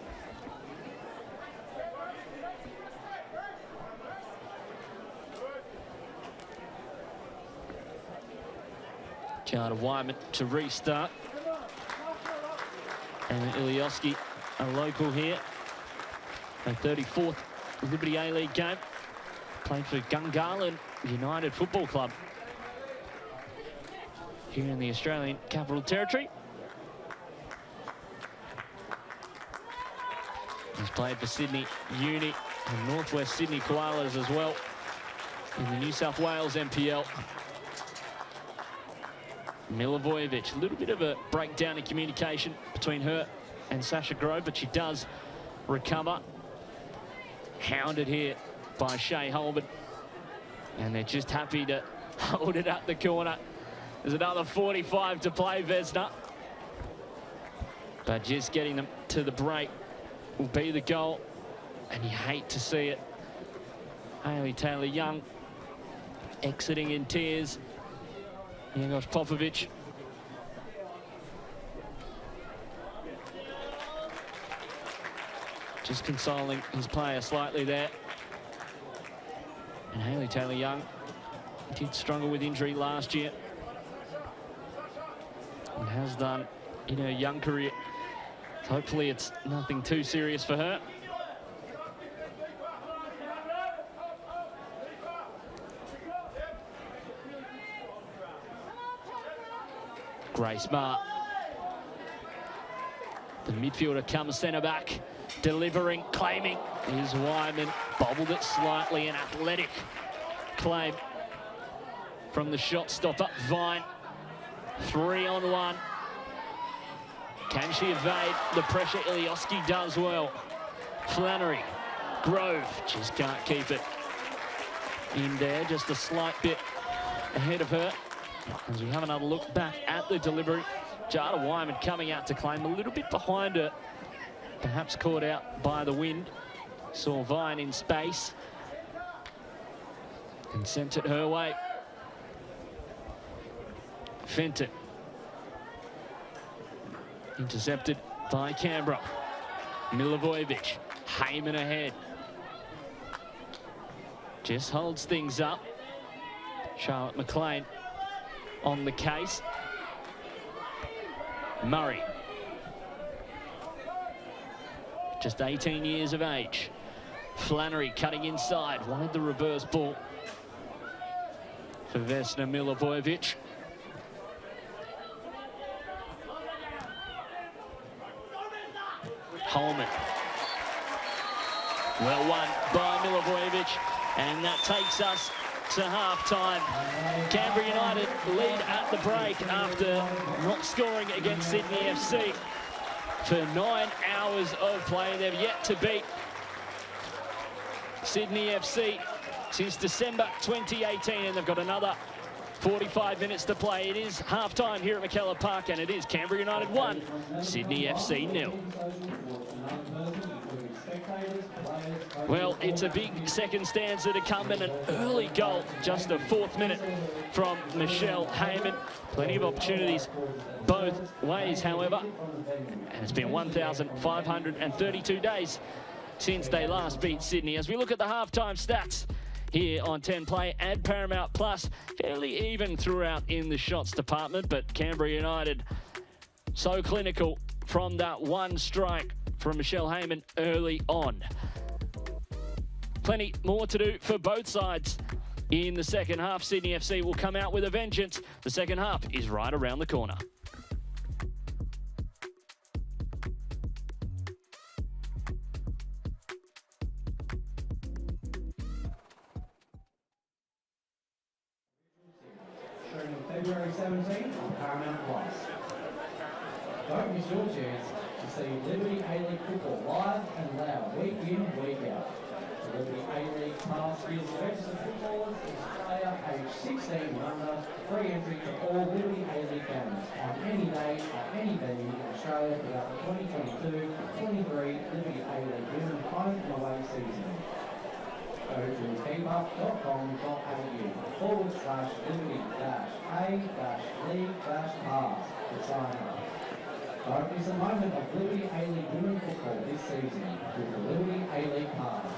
Jada Wyman to restart. And Ilioski, a local here. A 34th Liberty A-League game. Played for Gungahlin United Football Club here in the Australian Capital Territory. He's played for Sydney Uni and Northwest Sydney Koalas as well in the New South Wales NPL. Milivojevic, a little bit of a breakdown in communication between her and Sasha Grove, but she does recover. Hounded here by Shea Holman, and they're just happy to hold it up the corner. There's another 45 to play, Vesna, but just getting them to the break will be the goal, and you hate to see it. Hayley Taylor-Young exiting in tears. Here goes Popovic. Just consoling his player slightly there. And Hayley Taylor-Young did struggle with injury last year, and has done in her young career. Hopefully it's nothing too serious for her. Grace Marr, the midfielder, comes centre back. delivering, claiming. Here's Wyman, bobbled it slightly, an athletic claim from the shot stopper. Vine, 3-on-1. Can she evade the pressure? Ilioski does well. Flannery, Grove, just can't keep it in there, just a slight bit ahead of her. As we have another look back at the delivery, Jada Wyman coming out to claim, a little bit behind her, perhaps caught out by the wind. Saw Vine in space and sent it her way. Fenton, intercepted by Canberra. Milivojevic, Heyman ahead. Just holds things up. Charlotte McLean on the case. Murray, just 18 years of age. Flannery cutting inside, wanted the reverse ball for Vesna Milivojevic. Holman, well won by Milivojevic, and that takes us to half-time. Canberra United lead at the break after not scoring against Sydney FC for 9 hours of play. They've yet to beat Sydney FC since December 2018, and they've got another 45 minutes to play. It is half-time here at McKellar Park, and it is Canberra United 1, Sydney FC 0. Well, it's a big second stanza to come, and an early goal, just the 4th minute from Michelle Heyman. Plenty of opportunities both ways, however. And it's been 1,532 days since they last beat Sydney. As we look at the halftime stats here on 10 Play and Paramount Plus, fairly even throughout in the shots department, but Canberra United so clinical from that one strike from Michelle Heyman early on. Plenty more to do for both sides in the second half. Sydney FC will come out with a vengeance. The second half is right around the corner. Showing on February 17th on Paramount Plus. Don't miss your chance to see Liberty A-League football live and loud, week in, week out. The Liberty A-League Pass gives registered footballers in Australia aged 16 and under free entry to all Liberty A-League games on any day at any venue in Australia throughout the 2022-23 Liberty A-League Women home and away season. Go to keepup.com.au/liberty-a-league-pass to sign up. Don't miss a moment of Liberty A-League women football this season with the Liberty A-League Pass.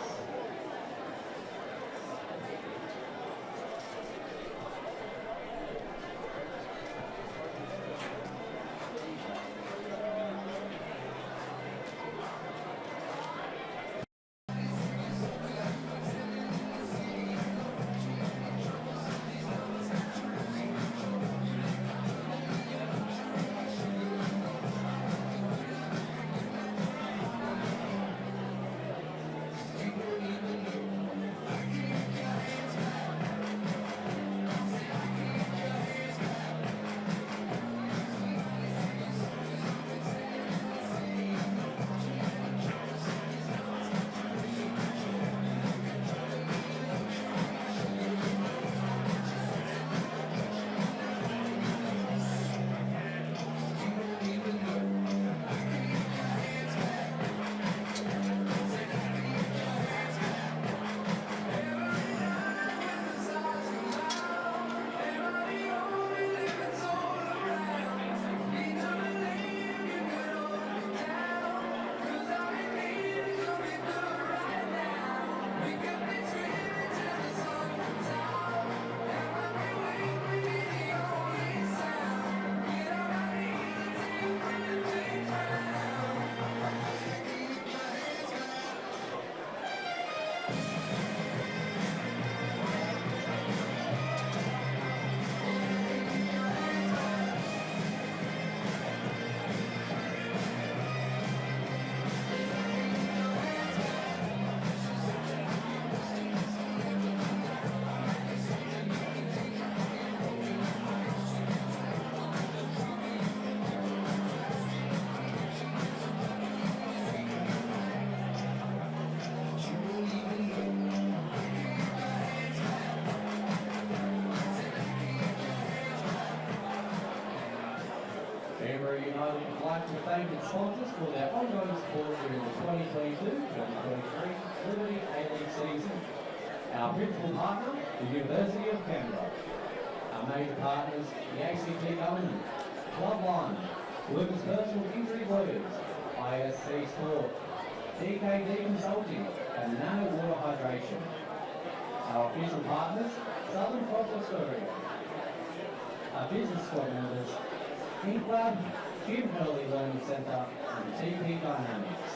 Canberra United would like to thank its sponsors for their ongoing support during the 2022-2023 Liberty A-League season. Our principal partner, the University of Canberra. Our major partners, the ACT Government, Clubline, Workers Personal Injury Lawyers, ISC Sport, DKD Consulting, and Nano Water Hydration. Our official partners, Southern Cross Australia. Our business squad members, Ink Lab, Jim Early Learning Centre, and TP Dynamics.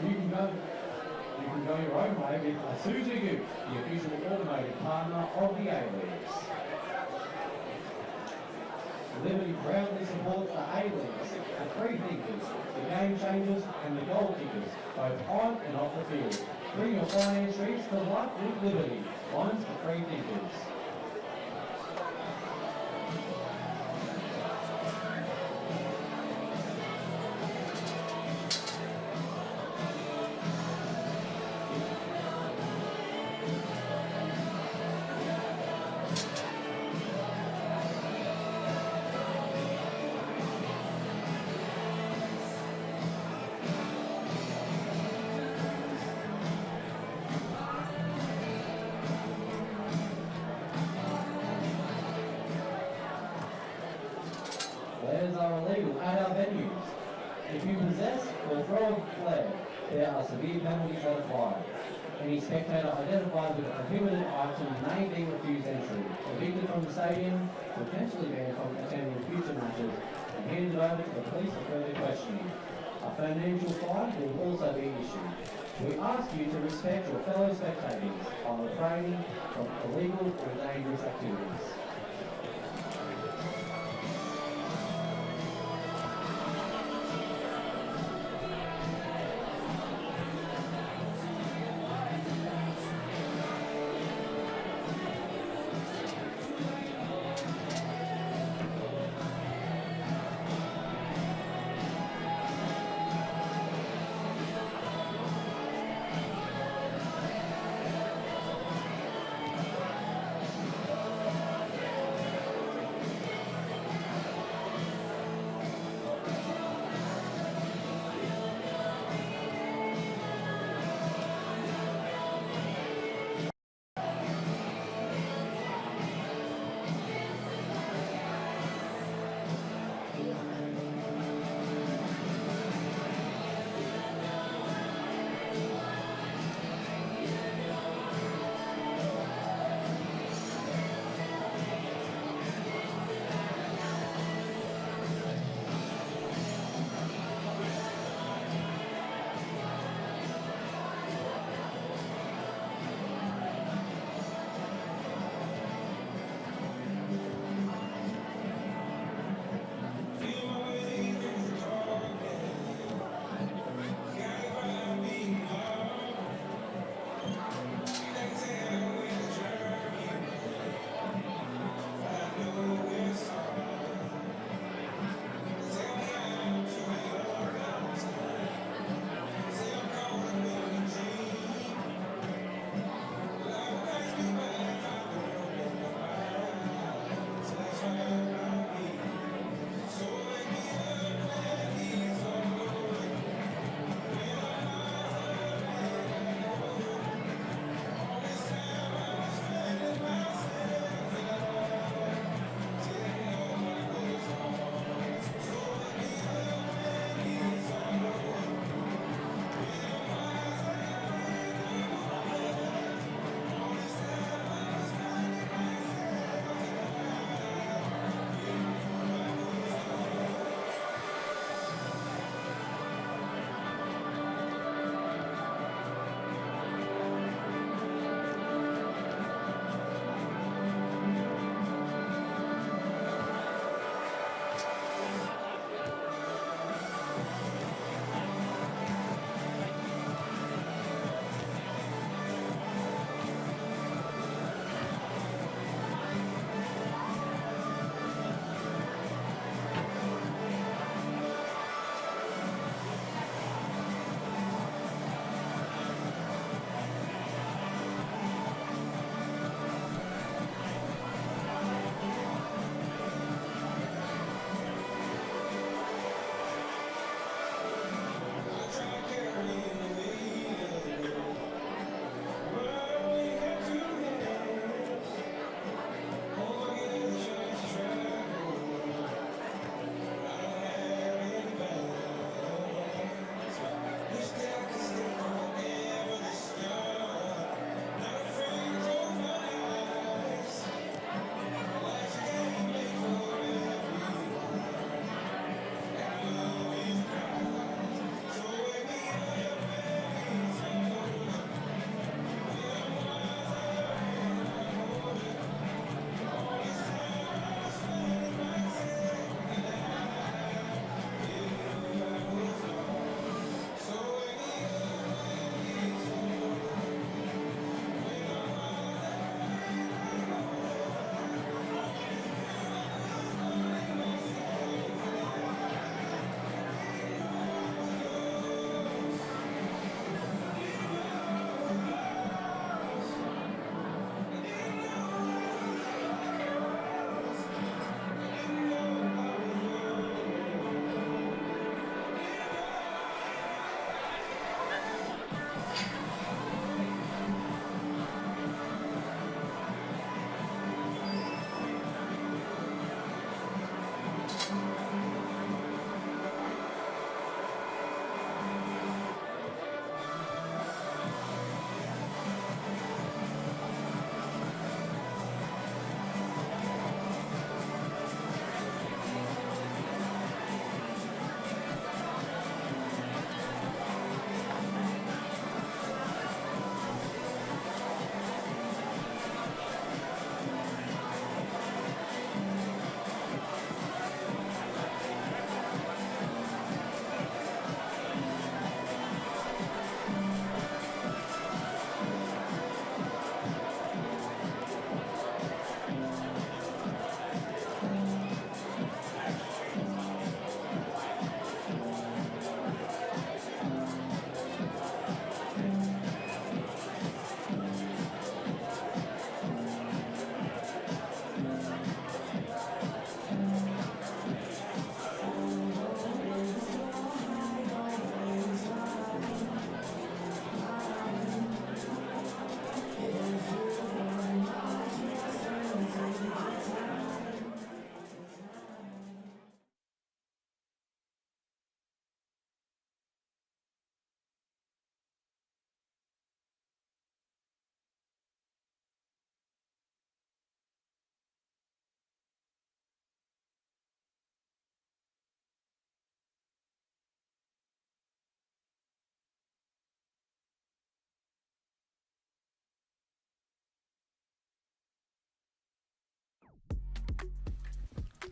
You can go your own way with Suzuki, the official automotive partner of the A-Leagues. Liberty proudly supports the A-Leagues, the free thinkers, the game changers and the goal kickers, both on and off the field. Bring your finance dreams to life with Liberty. Lines for free thinkers. Flares are illegal at our venues. If you possess or throw a flare, there are severe penalties that apply. Any spectator identified with a prohibited item may be refused entry, evicted from the stadium, potentially banned from attending future matches, and handed over to the police for further questioning. A financial fine will also be issued. We ask you to respect your fellow spectators while refraining from illegal or dangerous activities.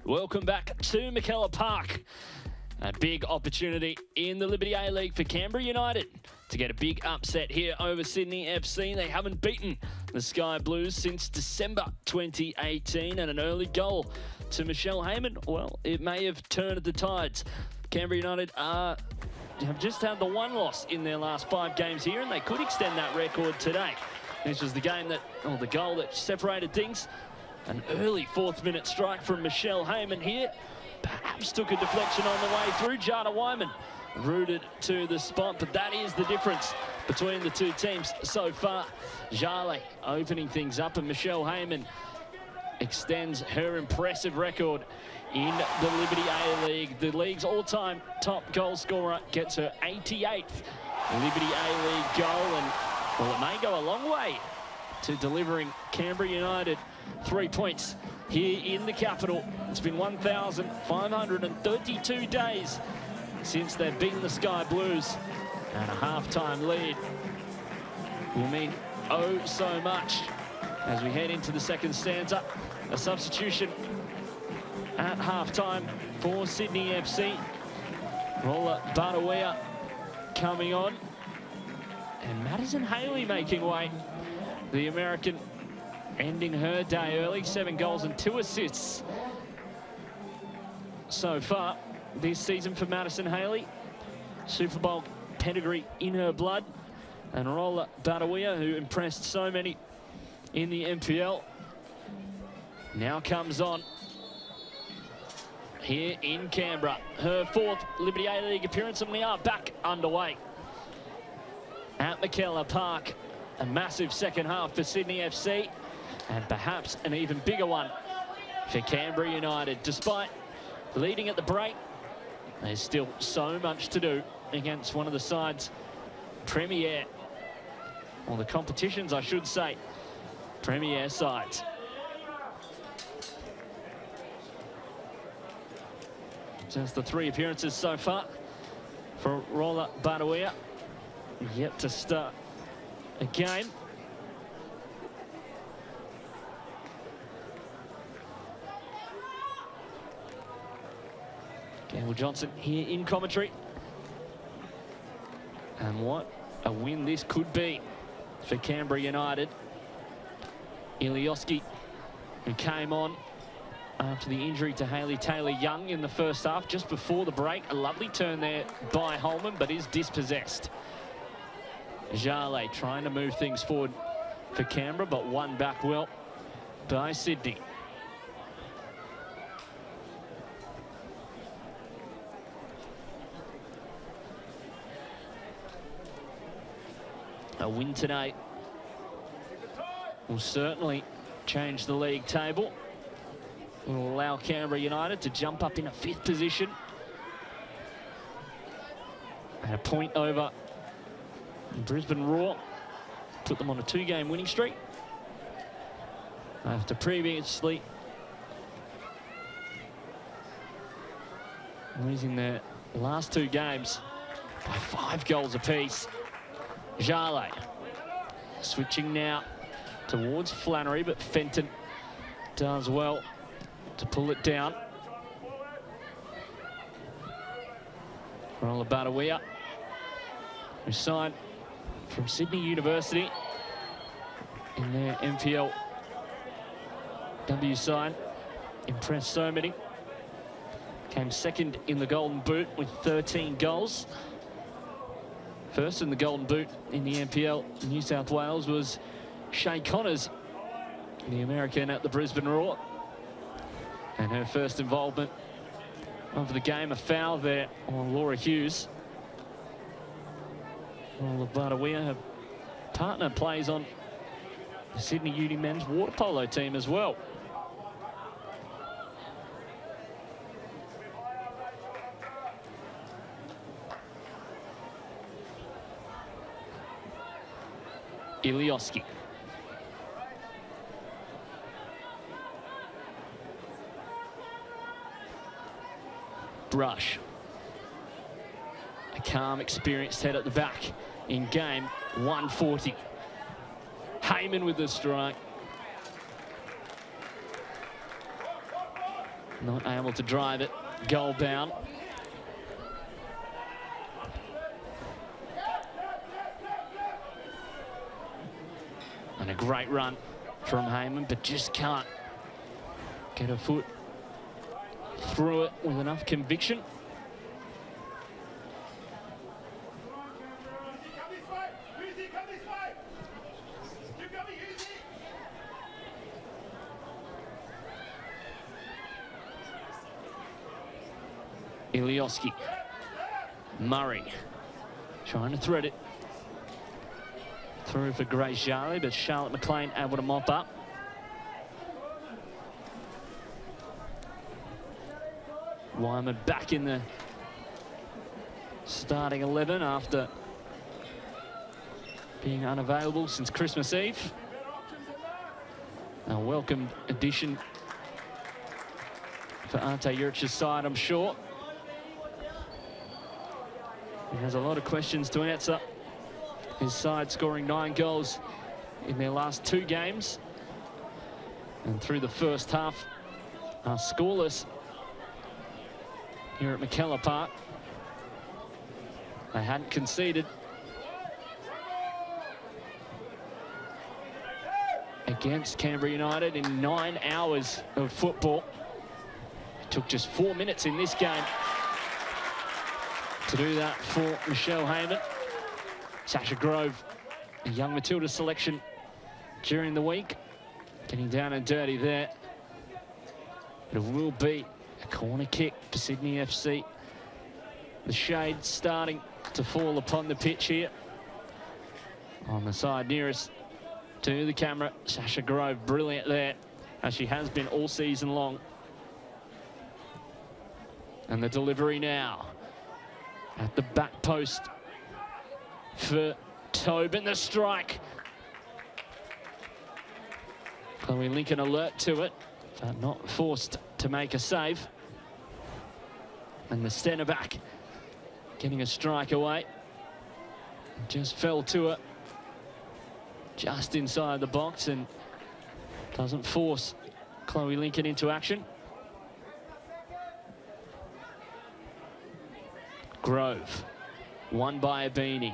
Welcome back to McKellar Park. A big opportunity in the Liberty A-League for Canberra United to get a big upset here over Sydney FC. They haven't beaten the Sky Blues since December 2018, and an early goal to Michelle Heyman, well, it may have turned the tides. Canberra United have just had the one loss in their last 5 games here, and they could extend that record today. This was the game that, or the goal that separated things. An early 4th-minute strike from Michelle Heyman here. Perhaps took a deflection on the way through. Jada Wyman rooted to the spot, but that is the difference between the two teams so far. Jale opening things up, and Michelle Heyman extends her impressive record in the Liberty A-League. The league's all-time top goal scorer gets her 88th Liberty A-League goal, and well, it may go a long way to delivering Canberra United 3 points here in the capital. It's been 1,532 days since they've beaten the Sky Blues, and a half-time lead will mean oh so much as we head into the second stanza. A substitution at half-time for Sydney FC. Rolla Badawea coming on, and Madison Haley making way. The American ending her day early, 7 goals and 2 assists so far this season for Madison Haley. Super Bowl pedigree in her blood. And Rolla Badawea, who impressed so many in the NPL, now comes on here in Canberra. Her 4th Liberty A-League appearance, and we are back underway at McKellar Park. A massive second half for Sydney FC, and perhaps an even bigger one for Canberra United. Despite leading at the break, there's still so much to do against one of the side's premier, or the competitions, I should say, premier sides. Just the 3 appearances so far for Rolla Badawea. Yet to start a game. Campbell Johnson here in commentary. And what a win this could be for Canberra United. Ilioski, who came on after the injury to Hayley Taylor-Young in the first half, just before the break. A lovely turn there by Holman, but is dispossessed. Jale trying to move things forward for Canberra, but won back well by Sydney. A win today will certainly change the league table. It will allow Canberra United to jump up in a 5th position, and a point over Brisbane Roar, put them on a 2-game winning streak after previously losing their last 2 games by 5 goals apiece. Jale switching now towards Flannery, but Fenton does well to pull it down. Rolla Badawea, who signed from Sydney University in their NPL W side, impressed so many. Came 2nd in the Golden Boot with 13 goals. First in the Golden Boot in the NPL in New South Wales was Shay Connors, the American at the Brisbane Roar. And her first involvement of the game, a foul there on Laura Hughes. Rolla Badawea, her partner, plays on the Sydney Uni men's water polo team as well. Ilioski. Brush. A calm, experienced head at the back in game 140. Heyman with the strike. Not able to drive it, goal bound. And a great run from Heyman, but just can't get a foot through it with enough conviction. Ilioski. Murray trying to thread it through for Grace Jarley, but Charlotte McLean able to mop up. Wyman back in the starting 11 after being unavailable since Christmas Eve. A welcomed addition for Ante Juric's side, I'm sure. He has a lot of questions to answer. His side scoring 9 goals in their last 2 games. And through the first half, are scoreless here at McKellar Park. They hadn't conceded against Canberra United in 9 hours of football. It took just 4 minutes in this game to do that for Michelle Heyman. Sasha Grove, a young Matilda selection during the week, getting down and dirty there. It will be a corner kick for Sydney FC. The shade starting to fall upon the pitch here. On the side nearest to the camera, Sasha Grove, brilliant there, as she has been all season long. And the delivery now at the back post for Tobin, the strike. Chloe Lincoln alert to it, but not forced to make a save. And the centre back getting a strike away. Just fell to it just inside the box and doesn't force Chloe Lincoln into action. Grove, won by Abini.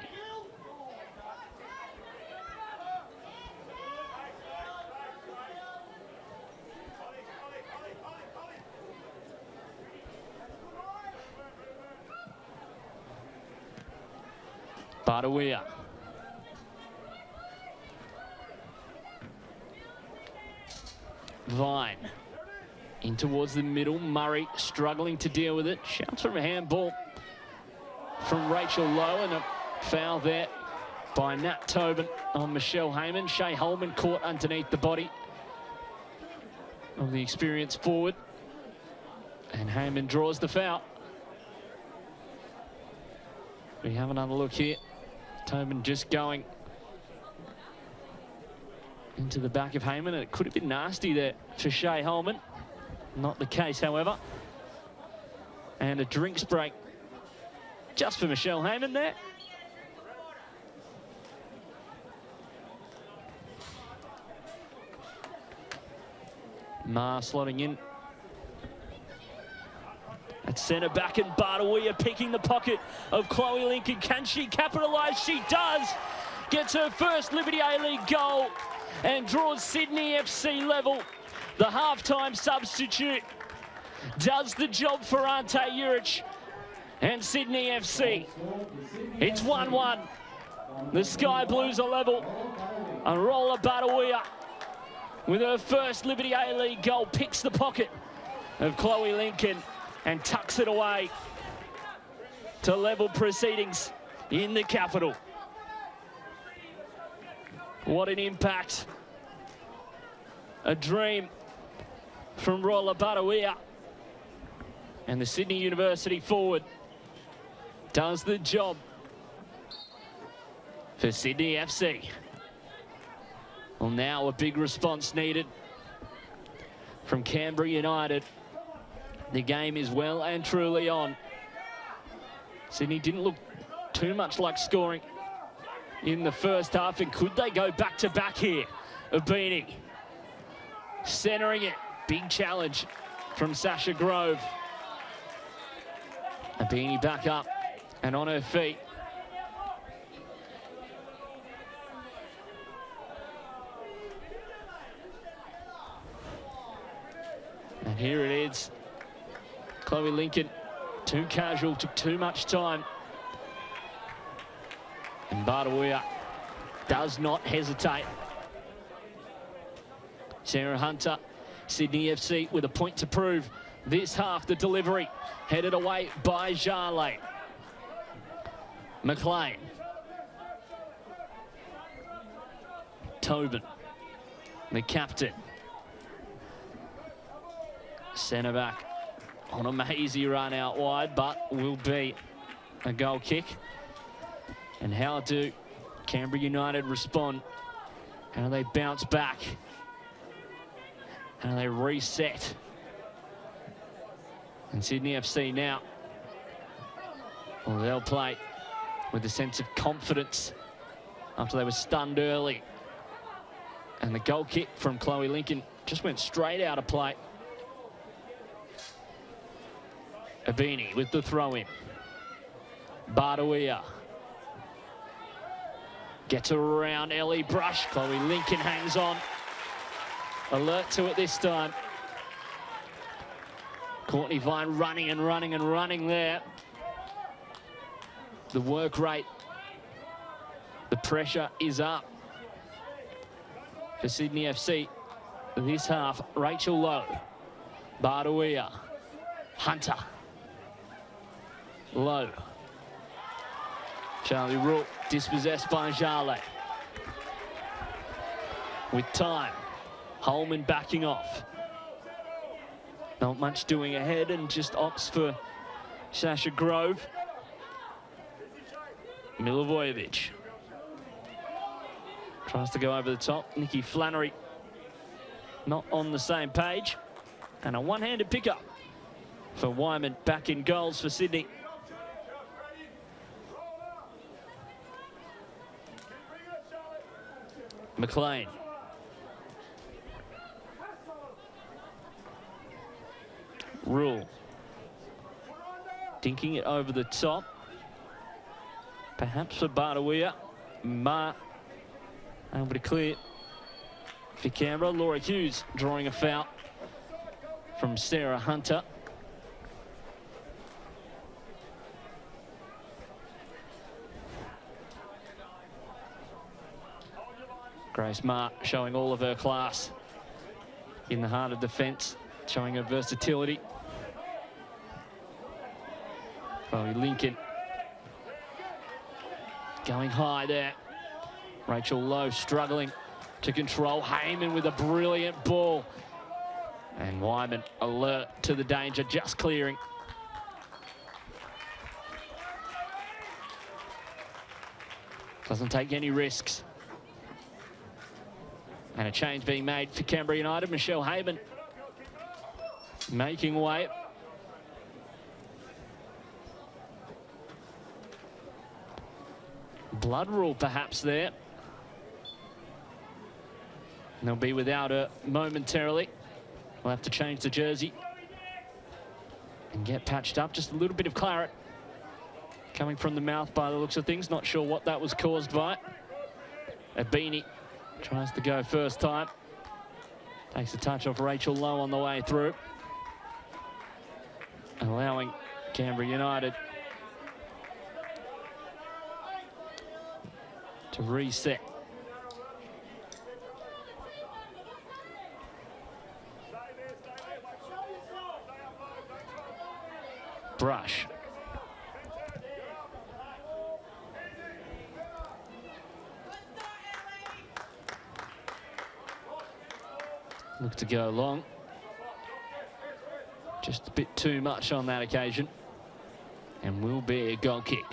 Badawia. Vine in towards the middle. Murray struggling to deal with it. Shouts from a handball from Rachel Lowe, and a foul there by Nat Tobin on Michelle Heyman. Shay Holman caught underneath the body of the experienced forward, and Heyman draws the foul. We have another look here. Tobin just going into the back of Heyman, and it could have been nasty there for Shay Holman. Not the case, however. And a drinks break just for Michelle Heyman there. Ma slotting in at centre back, and Badawia picking the pocket of Chloe Lincoln. Can she capitalise? She does. Gets her first Liberty A-League goal and draws Sydney FC level. The halftime substitute does the job for Ante Juric and Sydney FC. It's 1-1. The Sky Blues are level. And Rolla Badawia, with her first Liberty A-League goal, picks the pocket of Chloe Lincoln and tucks it away to level proceedings in the capital. What an impact. A dream from Rolla Badawia. And the Sydney University forward does the job for Sydney FC. Well, now a big response needed from Canberra United. The game is well and truly on. Sydney didn't look too much like scoring in the first half, and could they go back to back here? Abini centering it, big challenge from Sasha Grove. Abini back up and on her feet. And here it is. Chloe Lincoln, too casual, took too much time. And Bartawia does not hesitate. Sarah Hunter, Sydney FC with a point to prove. This half, the delivery headed away by Jarley. McLean. Tobin, the captain. Centre back on a mazy run out wide, but will be a goal kick. And how do Canberra United respond? How do they bounce back? How do they reset? And Sydney FC now, well, they'll play with a sense of confidence after they were stunned early. And the goal kick from Chloe Lincoln just went straight out of play. Abini with the throw in. Bartawia gets around Ellie Brush. Chloe Lincoln hangs on. Alert to it this time. Courtney Vine running and running and running there. The work rate, the pressure is up for Sydney FC. This half, Rachel Lowe, Bartawia, Hunter, Lowe. Charlie Rook dispossessed by Jarley. With time, Holman backing off. Not much doing ahead and just opts for Sasha Grove. Milivojevic tries to go over the top. Nikki Flannery not on the same page. And a one-handed pickup for Wyman back in goals for Sydney. McLean. Rule. Dinking it over the top. Perhaps for Bartawia. Ma able to clear for Canberra. Laura Hughes drawing a foul from Sarah Hunter. Grace Ma showing all of her class in the heart of defence, showing her versatility. Chloe Lincoln going high there. Rachel Lowe struggling to control. Heyman with a brilliant ball. And Wyman alert to the danger, just clearing. Doesn't take any risks. And a change being made for Canberra United. Michelle Heyman making way. Blood rule perhaps there. And they'll be without her momentarily. We'll have to change the jersey and get patched up. Just a little bit of claret coming from the mouth by the looks of things. Not sure what that was caused by. Abini tries to go first time. Takes a touch off Rachel Lowe on the way through. Allowing Canberra United to reset. Brush. Look to go long. Just a bit too much on that occasion. And will be a goal kick.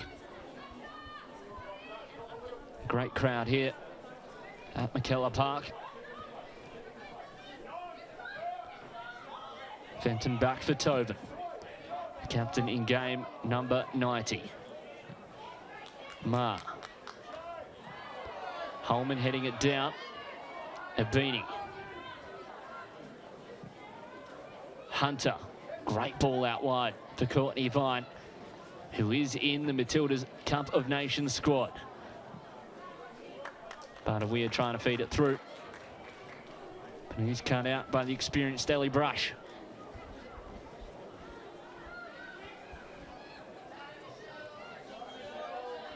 Great crowd here at McKellar Park. Fenton back for Tobin. The captain in game number 90. Ma. Holman heading it down. Abini. Hunter. Great ball out wide for Courtney Vine, who is in the Matildas Cup of Nations squad. But we're trying to feed it through. And he's cut out by the experienced Ellie Brush.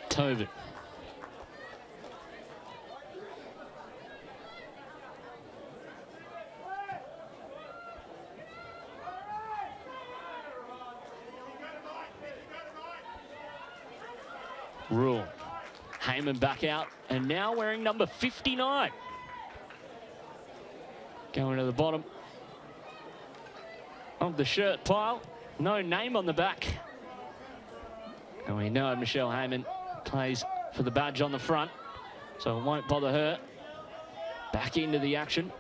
Tobin. Rule. Heyman back out, and now wearing number 59. Going to the bottom of the shirt pile. No name on the back. And we know Michelle Heyman plays for the badge on the front, so it won't bother her. Back into the action.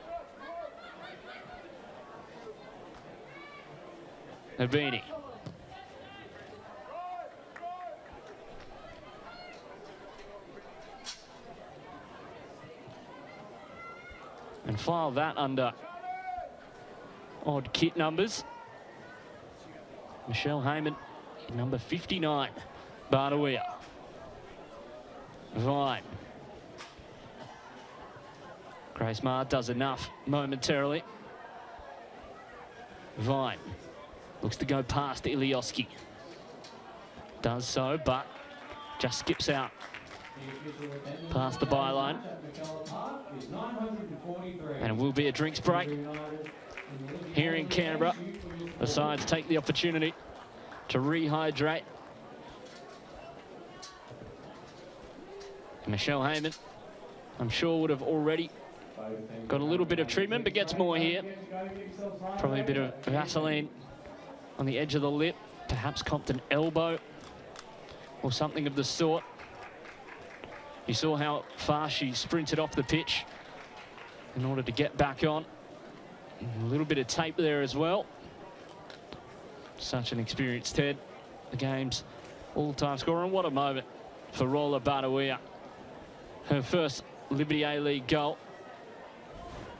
Nabini. And file that under odd kit numbers. Michelle Heyman, number 59, Bardawea. Vine. Grace Maher does enough momentarily. Vine looks to go past Ilioski. Does so, but just skips out past the byline. And it will be a drinks break here in Canberra. The sides take the opportunity to rehydrate. Michelle Heyman, I'm sure, would have already got a little bit of treatment, but gets more here. Probably a bit of Vaseline on the edge of the lip, perhaps copped an elbow or something of the sort. You saw how fast she sprinted off the pitch in order to get back on. A little bit of tape there as well. Such an experienced head. The game's all-time scorer, and what a moment for Rolla Bardawea. Her first Liberty A-League goal.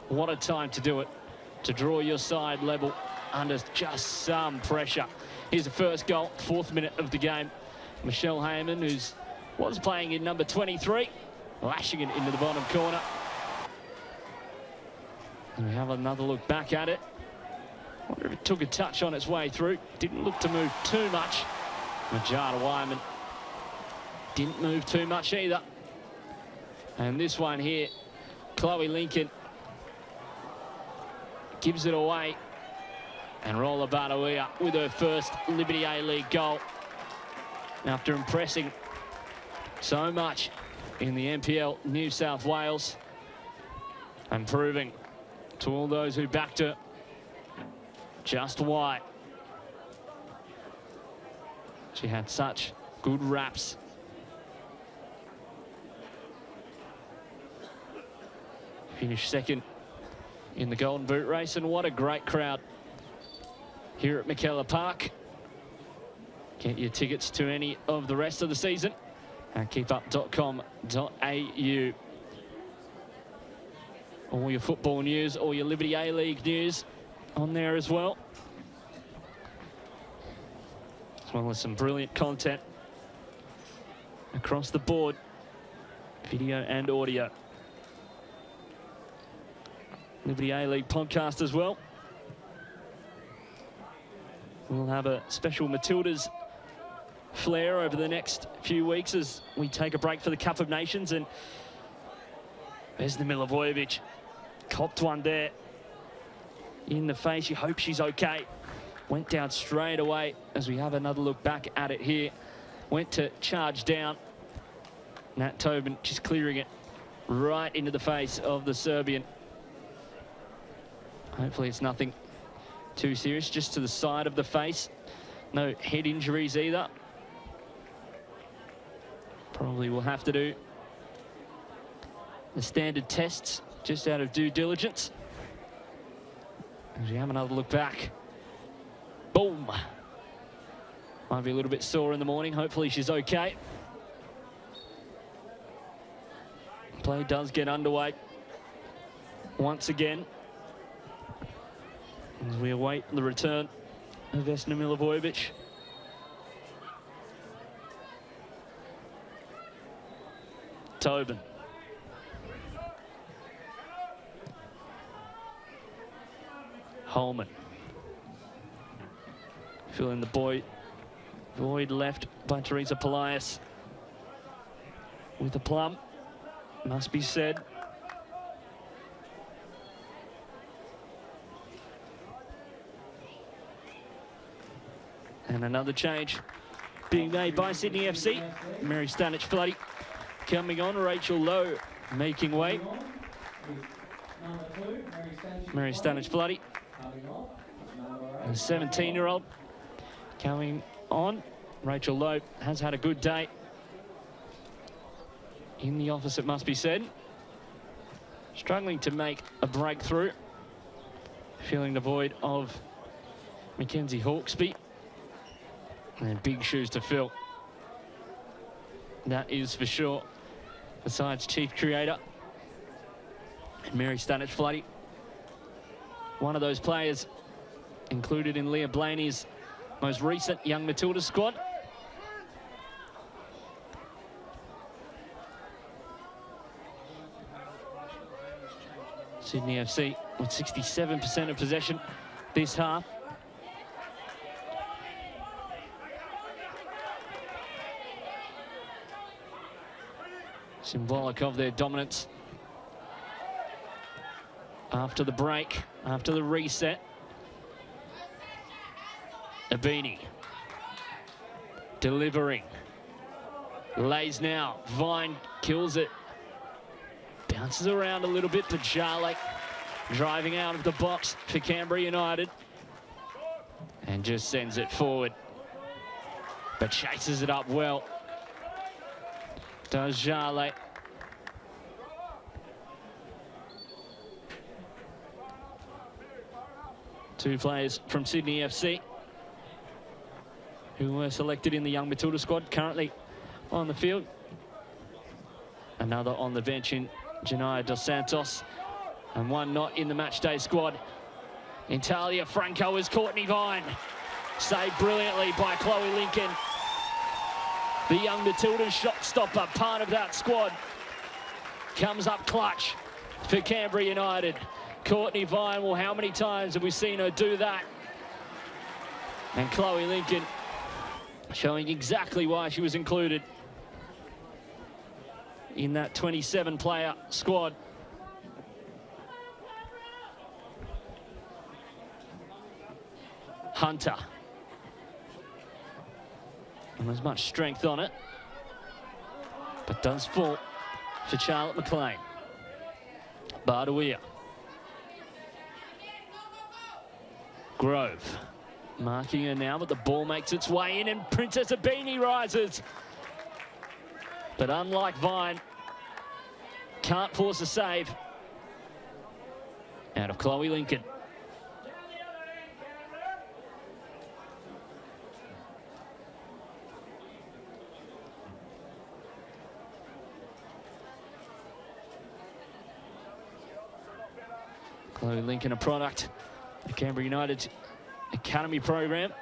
What a time to do it, to draw your side level under just some pressure. Here's the first goal, 4th minute of the game. Michelle Heyman, who's was playing in number 23, lashing it into the bottom corner. And we have another look back at it. Wonder if it took a touch on its way through. Didn't look to move too much. Majada Wyman didn't move too much either. And this one here, Chloe Lincoln gives it away. And Rolla Bardawea with her first Liberty A-League goal. After impressing so much in the NPL New South Wales and proving to all those who backed her just why she had such good raps. Finished second in the Golden Boot race, and what a great crowd here at McKellar Park. Get your tickets to any of the rest of the season at keepup.com.au. All your football news, all your Liberty A-League news on there as well. As well as some brilliant content across the board, video and audio. Liberty A-League podcast as well. We'll have a special Matildas flair over the next few weeks as we take a break for the Cup of Nations. And Vesna Milivojevic copped one there in the face. You hope she's okay. Went down straight away as we have another look back at it here. Went to charge down. Nat Tobin just clearing it right into the face of the Serbian. Hopefully it's nothing too serious, just to the side of the face. No head injuries either. Probably will have to do the standard tests just out of due diligence. As we have another look back. Boom. Might be a little bit sore in the morning. Hopefully she's okay. Play does get underway once again. as we await the return of Vesna Milivojevic. Tobin. Holman. Filling the void left by Teresa Polias. With the plum, must be said. And another change being made by Sydney FC. Mary Stanich-Floody coming on. Rachel Lowe making way. Mary Stanich-Floody, a 17-year-old, coming on. Rachel Lowe has had a good day in the office, it must be said. Struggling to make a breakthrough. Feeling the void of Mackenzie Hawkesby. And big shoes to fill. That is for sure. Besides Chief Creator and Mary Stanich-Floody, one of those players included in Leah Blaney's most recent Young Matilda squad. Sydney FC with 67% of possession this half. Symbolic of their dominance after the break, after the reset. Abini delivering, lays now, Vine kills it, bounces around a little bit, but Jarlek driving out of the box for Canberra United and just sends it forward, but chases it up well. Does Jarlek. Two players from Sydney FC who were selected in the Young Matilda squad currently on the field. Another on the bench in Janaya Dos Santos, and one not in the matchday squad. In Talia Franco is Courtney Vine. Saved brilliantly by Chloe Lincoln. The Young Matilda shot stopper, part of that squad, comes up clutch for Canberra United. Courtney Vine, well, how many times have we seen her do that? And Chloe Lincoln showing exactly why she was included in that 27-player squad. Hunter. And there's much strength on it, but does fall for Charlotte McLean. Bardawia. Grove marking her now, but the ball makes its way in, and Princess Abini rises. But unlike Vine, can't force a save out of Chloe Lincoln. Chloe Lincoln, a product of Canberra United's academy program.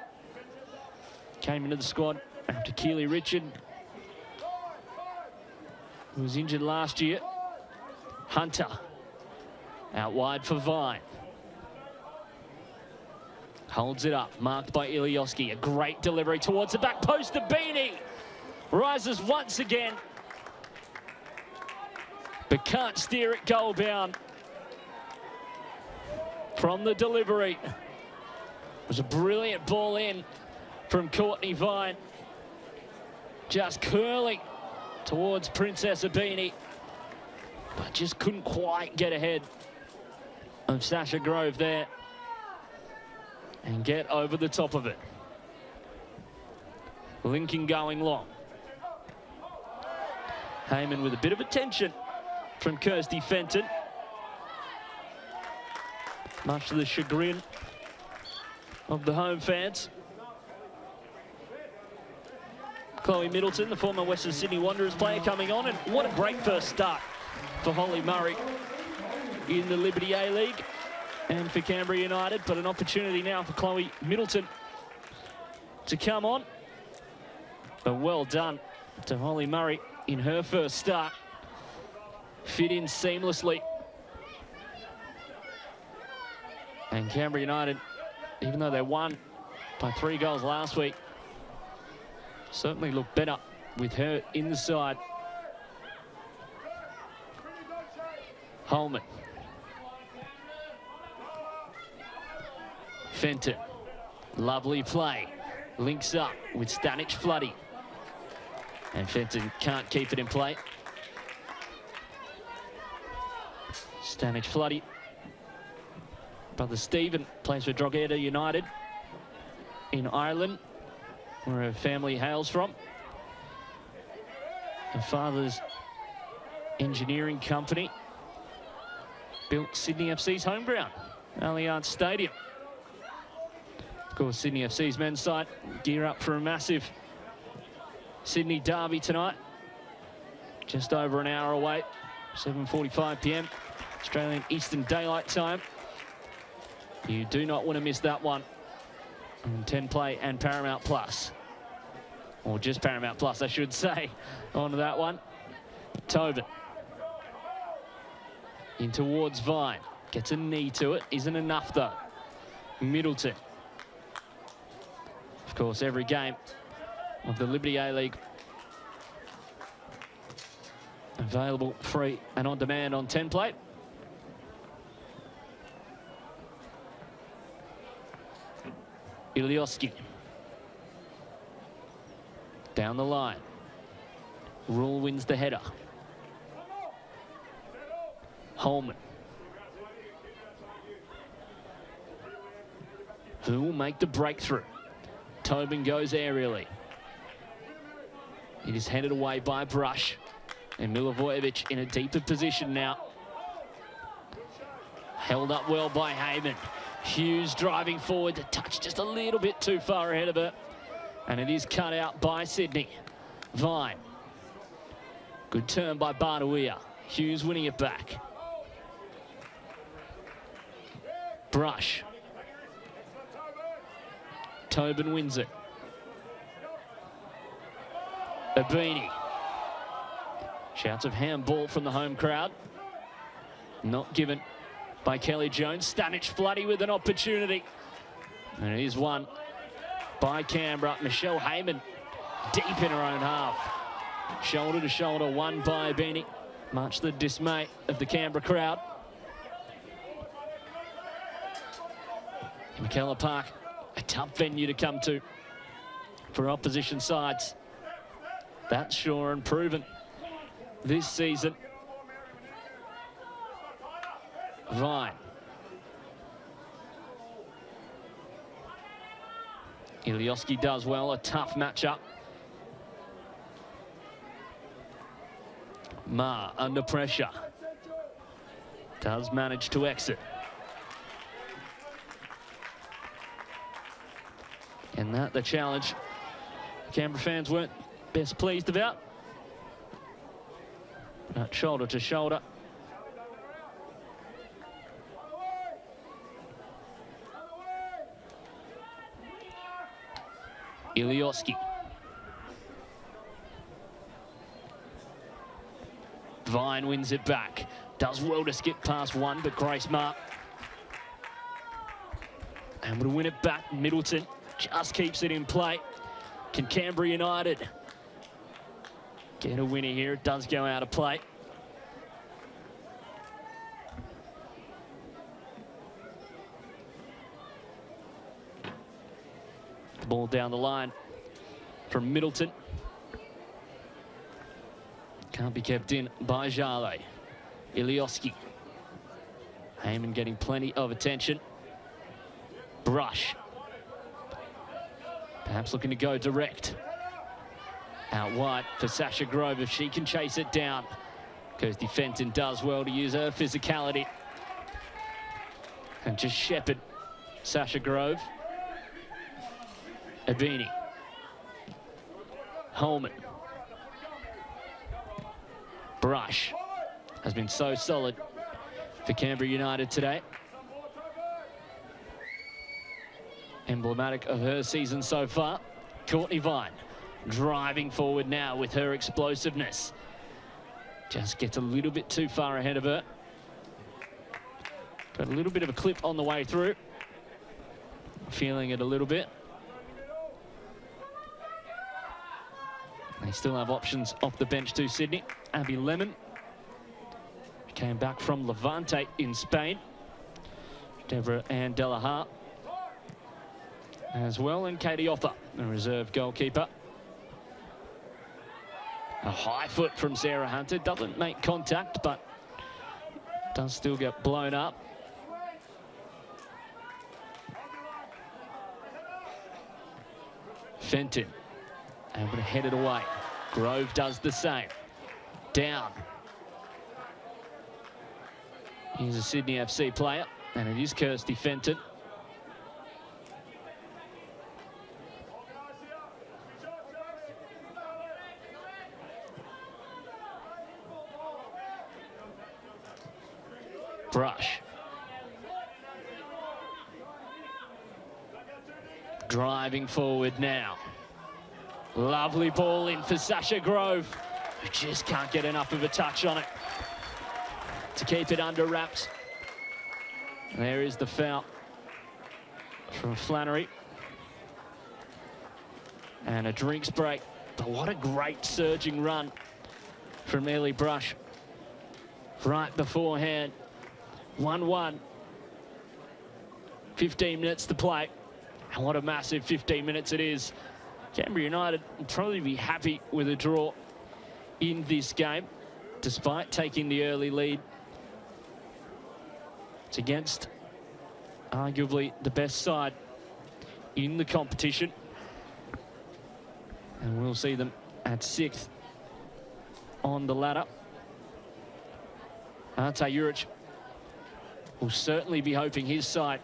Came into the squad after Keely Richard, who was injured last year. Hunter out wide for Vine. Holds it up, marked by Ilioski. A great delivery towards the back post. Abini rises once again, but can't steer it goal bound. From the delivery, it was a brilliant ball in from Courtney Vine, just curling towards Princess Abini, but just couldn't quite get ahead of Sasha Grove there and get over the top of it. Lincoln going long. Heyman with a bit of attention from Kirsty Fenton, much to the chagrin of the home fans. Chloe Middleton, the former Western Sydney Wanderers player, coming on, and what a great first start for Holly Murray in the Liberty A-League. and for Canberra United, but an opportunity now for Chloe Middleton to come on. But well done to Holly Murray in her first start. Fit in seamlessly. And Canberra United, even though they won by 3 goals last week, certainly look better with her in the side. Holman. Fenton. Lovely play. Links up with Stanic Floody. And Fenton can't keep it in play. Stanic Floody. Brother Stephen plays for Drogheda United in Ireland, where her family hails from. Her father's engineering company built Sydney FC's home ground, Allianz Stadium. Of course, Sydney FC's men's side gear up for a massive Sydney derby tonight. Just over an hour away, 7:45 p.m. Australian Eastern Daylight Time. You do not want to miss that one on 10 Play and Paramount Plus. Or just Paramount Plus, I should say, on that one. Tobin. In towards Vine. Gets a knee to it. Isn't enough, though. Middleton. Of course, every game of the Liberty A-League available free and on demand on 10 Play. Ilioski. Down the line. Rule wins the header. Holman. Who will make the breakthrough? Tobin goes aerially. It is headed away by Brush. And Milivojevic in a deeper position now. Held up well by Heyman. Hughes driving forward to touch just a little bit too far ahead of her. And it is cut out by Sydney. Vine. Good turn by Barnawea. Hughes winning it back. Brush. Tobin wins it. Abini. Shouts of handball from the home crowd. Not given by Kelly Jones. Stanic Floody with an opportunity. And it is won by Canberra. Michelle Heyman deep in her own half. Shoulder to shoulder, won by Abini. Much the dismay of the Canberra crowd. McKellar Park, a tough venue to come to for opposition sides. That's sure and proven this season. Vine. Ilioski does well, a tough matchup. Ma under pressure. Does manage to exit. And that the challenge Canberra fans weren't best pleased about. But shoulder to shoulder. Ilioski. Vine wins it back. Does well to skip past one, but Grace Mark able to win it back. Middleton just keeps it in play. Can Canberra United get a winner here? It does go out of play. The ball down the line from Middleton. Can't be kept in by Jale. Ilioski. Heyman getting plenty of attention. Brush. Perhaps looking to go direct. Out wide for Sasha Grove if she can chase it down. Kirsty Fenton does well to use her physicality. And just shepherd Sasha Grove. Abini. Holman. Brush has been so solid for Canberra United today. emblematic of her season so far. Courtney Vine driving forward now with her explosiveness. Just gets a little bit too far ahead of her. Got a little bit of a clip on the way through. Feeling it a little bit. They still have options off the bench too, Sydney. Abby Lemon came back from Levante in Spain. Deborah Ann Delahaye as well, and Katie Offer, the reserve goalkeeper. A high foot from Sarah Hunter. Doesn't make contact, but does still get blown up. Fenton able to head it away. Grove does the same. Down. Here's a Sydney FC player, and it is Kirsty Fenton. Brush. Driving forward now. Lovely ball in for Sasha Grove, who just can't get enough of a touch on it to keep it under wraps. There is the foul from Flannery. And a drinks break. But what a great surging run from Ellie Brush right beforehand. 1-1. 15 minutes to play. And what a massive 15 minutes it is. Canberra United will probably be happy with a draw in this game, despite taking the early lead. It's against arguably the best side in the competition. And we'll see them at 6th on the ladder. Arte Juric will certainly be hoping his side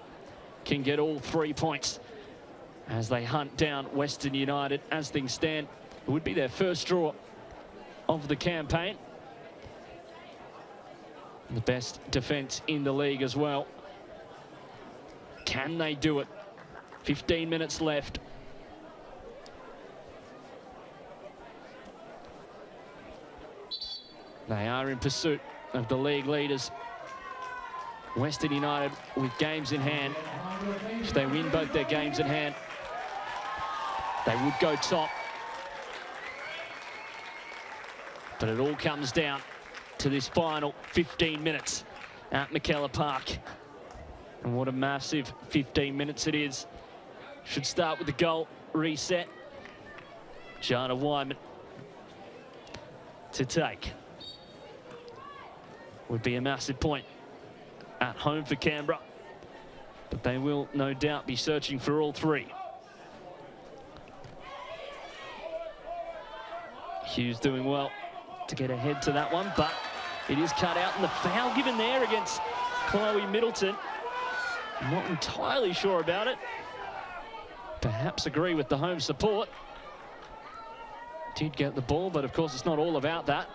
can get all 3 points as they hunt down Western United. As things stand, it would be their first draw of the campaign. The best defence in the league as well. Can they do it? 15 minutes left. They are in pursuit of the league leaders. Western United with games in hand. If they win both their games in hand, they would go top. But it all comes down to this final 15 minutes at McKellar Park. And what a massive 15 minutes it is. Should start with the goal reset. Jana Wyman to take. Would be a massive point at home for Canberra. But they will no doubt be searching for all 3. Hughes doing well to get ahead to that one, but it is cut out, and the foul given there against Chloe Middleton. I'm not entirely sure about it. Perhaps agree with the home support. Did get the ball, but of course it's not all about that.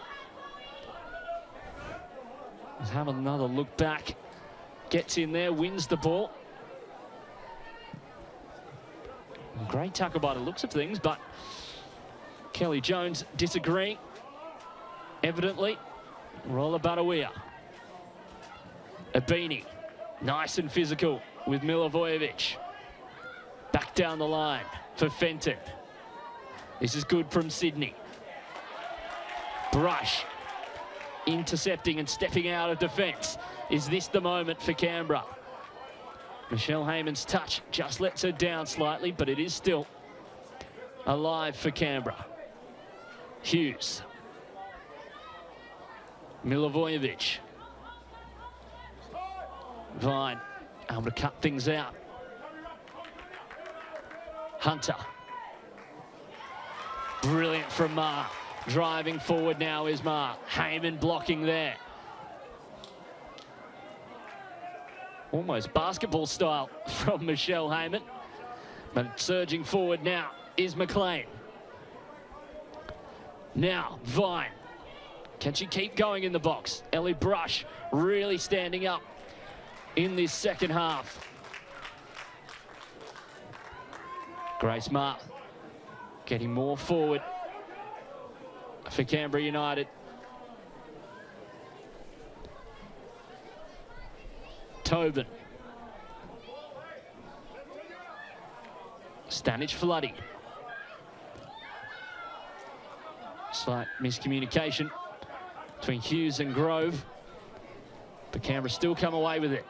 Let's have another look back. Gets in there, wins the ball. Great tackle by the looks of things, but Kelly Jones disagreeing. Evidently, Rolla Badawia. Abini, nice and physical with Milivojevic. Back down the line for Fenton. This is good from Sydney. Brush intercepting and stepping out of defence. Is this the moment for Canberra? Michelle Heyman's touch just lets her down slightly, but it is still alive for Canberra. Hughes. Milivojevic. Vine able to cut things out. Hunter. Brilliant from Marr. Driving forward now is Marr. Heyman blocking there. Almost basketball style from Michelle Heyman. But surging forward now is McLean. Now, Vine. Can she keep going in the box? Ellie Brush really standing up in this second half. Grace Marr getting more forward for Canberra United. Tobin. Stanich flooding. Slight miscommunication between Hughes and Grove, but Canberra still come away with it.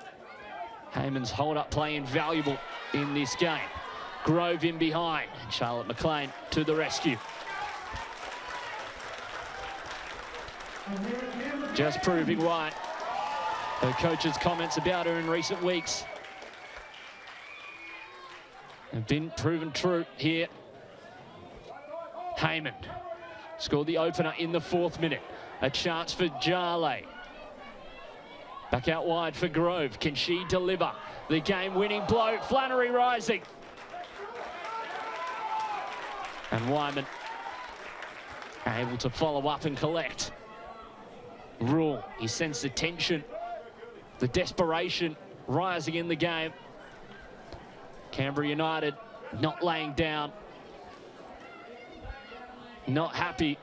Heyman's hold-up play invaluable in this game. Grove in behind. Charlotte McLean to the rescue. Just proving why her coach's comments about her in recent weeks have been proven true here. Heyman scored the opener in the 4th minute. A chance for Jale. Back out wide for Grove. Can she deliver the game-winning blow? Flannery rising. And Wyman able to follow up and collect. Rule, he sensed the tension, the desperation rising in the game. Canberra United not laying down, not happy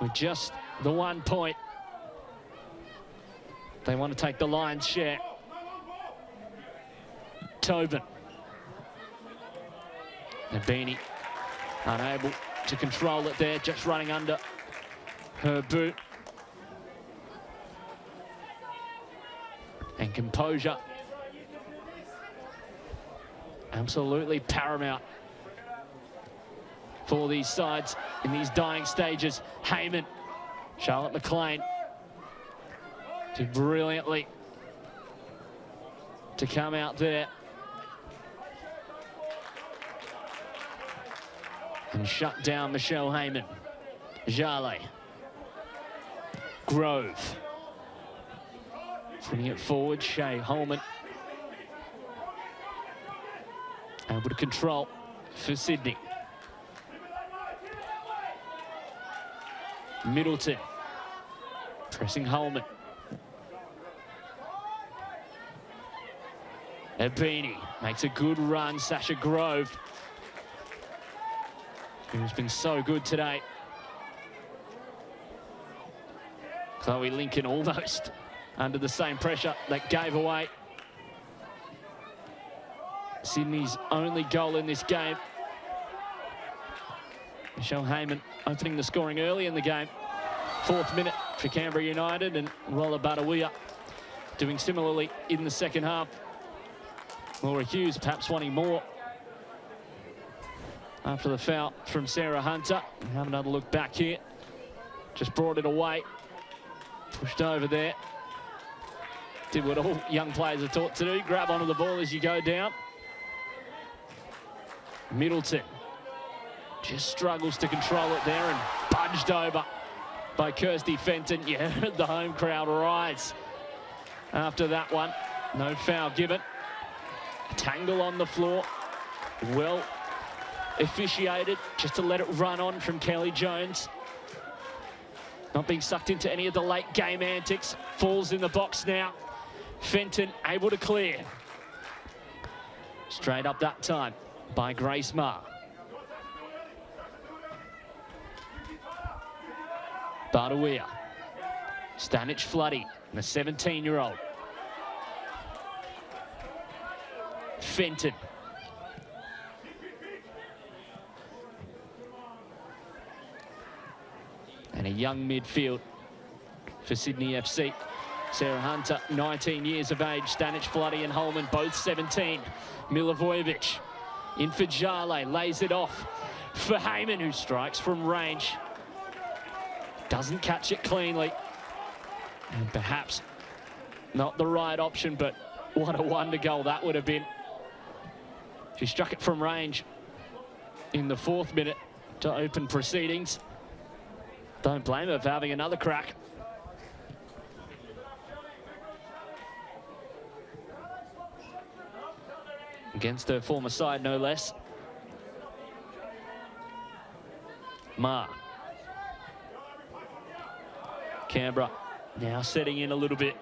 with just the 1 point. They want to take the lion's share. Tobin. Nabini unable to control it there, just running under her boot. And composure absolutely paramount for these sides in these dying stages. Heyman, Charlotte McLean did brilliantly to come out there and shut down Michelle Heyman. Jale. Grove. Putting it forward, Shea Holman. Able to control for Sydney. Middleton. Pressing Holman. Ebini makes a good run. Sasha Grove, who's been so good today. Chloe Lincoln almost under the same pressure that gave away Sydney's only goal in this game. Michelle Heyman opening the scoring early in the game. 4th minute for Canberra United, and Rolla Badawia doing similarly in the second half. Laura Hughes perhaps wanting more after the foul from Sarah Hunter. Have another look back here. Just brought it away. Pushed over there. Did what all young players are taught to do. Grab onto the ball as you go down. Middleton just struggles to control it there and budged over by Kirsty Fenton. You heard the home crowd rise after that one. No foul given. A tangle on the floor. Well officiated just to let it run on from Kelly Jones. Not being sucked into any of the late game antics. Falls in the box now. Fenton able to clear. Straight up that time by Grace Marr. Badawia. Stanich Floody, the 17-year-old. Fenton. And a young midfield for Sydney FC. Sarah Hunter, 19 years of age. Stanich Floody and Holman, both 17. Milivojevic in for Jale, lays it off for Heyman, who strikes from range. Doesn't catch it cleanly. And perhaps not the right option, but what a wonder goal that would have been. She struck it from range in the 4th minute to open proceedings. Don't blame her for having another crack. Against her former side, no less. Marr. Canberra now setting in a little bit.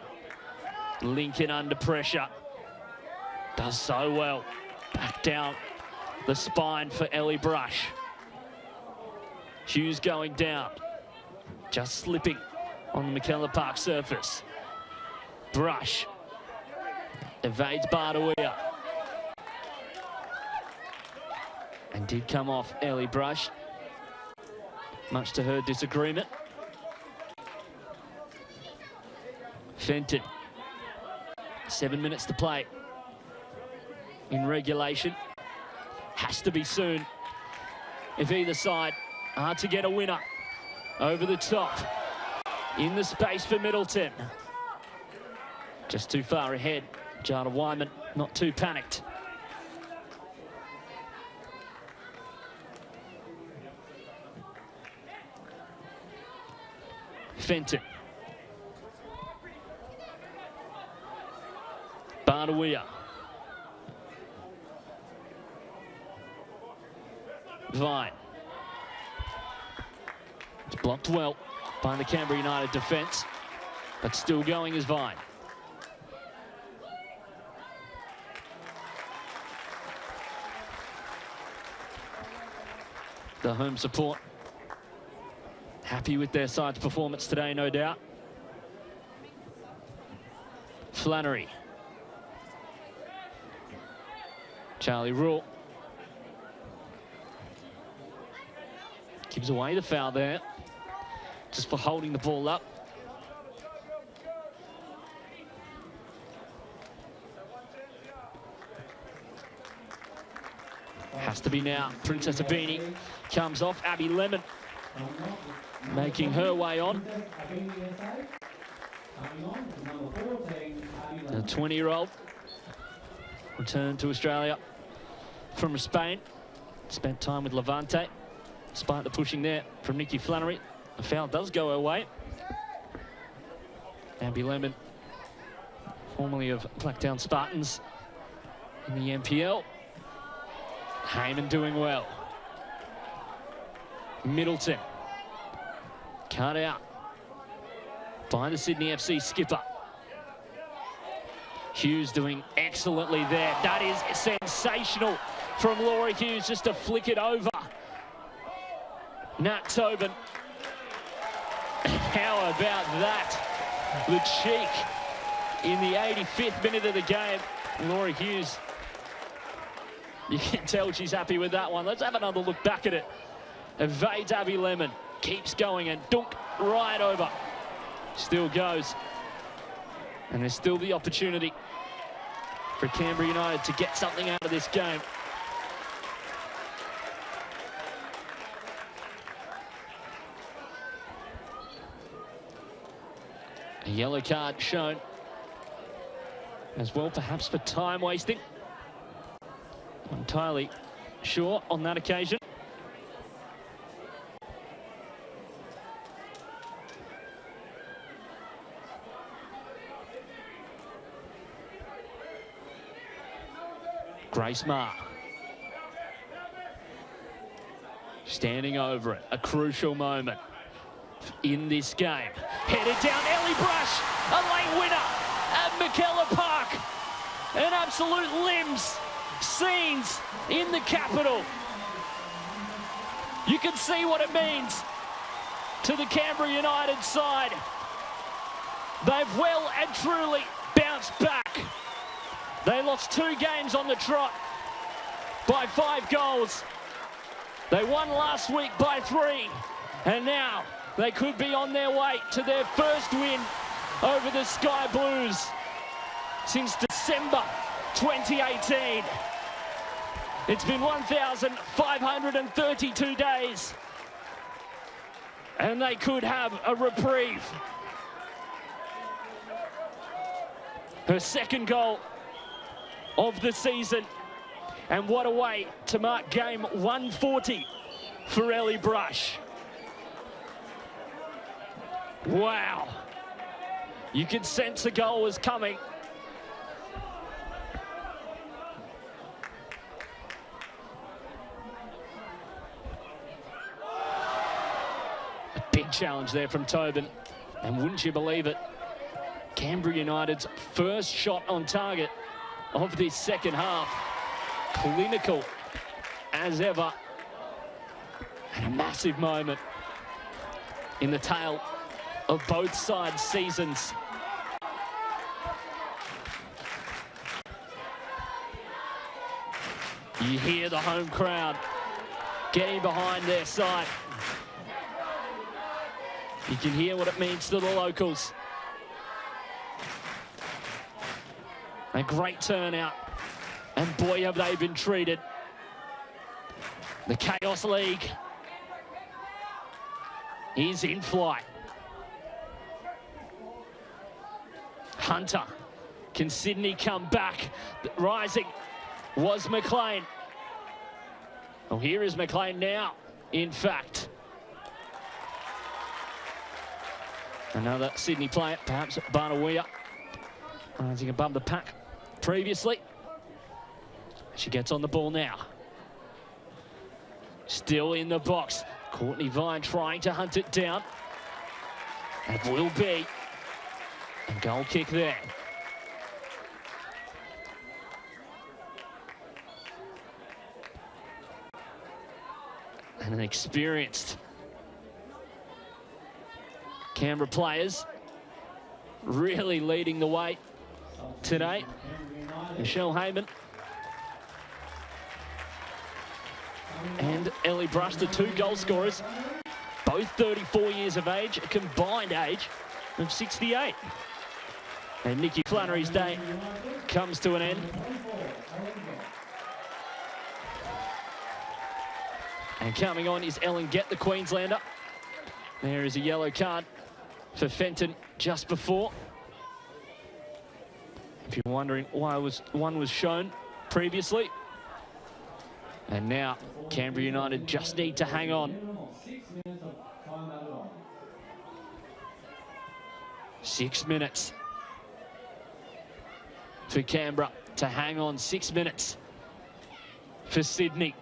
Lincoln under pressure. Does so well. Back down the spine for Ellie Brush. Hughes going down, just slipping on the McKellar Park surface. Brush evades Bardawia. And did come off Ellie Brush, much to her disagreement. Fenton, 7 minutes to play in regulation. Has to be soon if either side are to get a winner. Over the top, in the space for Middleton. Just too far ahead. Jada Wyman not too panicked. Fenton. Bardawia. Vine. It's blocked well by the Canberra United defence, but still going is Vine. The home support happy with their side's performance today, no doubt. Flannery. Charlie Rule. Gives away the foul there, just for holding the ball up. Has to be now. Princess Abini comes off. Abby Lemon making her way on. The 20-year-old returned to Australia from Spain. Spent time with Levante. Despite the pushing there from Nikki Flannery, the foul does go her way. Abby Lemon, formerly of Blacktown Spartans in the NPL. Heyman doing well. Middleton. Cut out by the Sydney FC skipper. Hughes doing excellently there. That is sensational from Laura Hughes, just to flick it over. Nat Tobin. How about that? The cheek in the 85th minute of the game. Laura Hughes. You can tell she's happy with that one. Let's have another look back at it. Evades Abby Lemon. Keeps going and dunk right over. Still goes. And there's still the opportunity for Canberra United to get something out of this game. A yellow card shown as well, perhaps for time wasting. Not entirely sure on that occasion. Grace Marr. Standing over it, a crucial moment in this game. Headed down, Ellie Brush, a late winner at McKellar Park. An absolute limbs scenes in the capital. You can see what it means to the Canberra United side. They've well and truly bounced back. They lost 2 games on the trot by 5 goals. They won last week by 3, and now they could be on their way to their first win over the Sky Blues since December 2018. It's been 1,532 days, and they could have a reprieve. Her second goal of the season, and what a way to mark game 140 for Ellie Brush. Wow, you could sense a goal was coming. A big challenge there from Tobin, and wouldn't you believe it, Canberra United's first shot on target of this second half. Clinical as ever. And a massive moment in the tale of both sides' seasons. You hear the home crowd getting behind their side. You can hear what it means to the locals. A great turnout, and boy have they been treated. The Chaos League is in flight. Hunter, can Sydney come back? Rising was McLean. Well, here is McLean now, in fact. Another Sydney player, perhaps Barnawea, rising above the pack previously. She gets on the ball now. Still in the box. Courtney Vine trying to hunt it down. It will be a goal kick there. And an experienced Canberra players really leading the way today. Michelle Heyman and Ellie Brush, the two goal scorers, both 34 years of age, a combined age of 68. And Nikki Flannery's day comes to an end. And coming on is Ellen Gett, the Queenslander. There is a yellow card for Fenton just before. If you're wondering why one was shown previously. And now Canberra United just need to hang on. 6 minutes for Canberra to hang on. 6 minutes for Sydney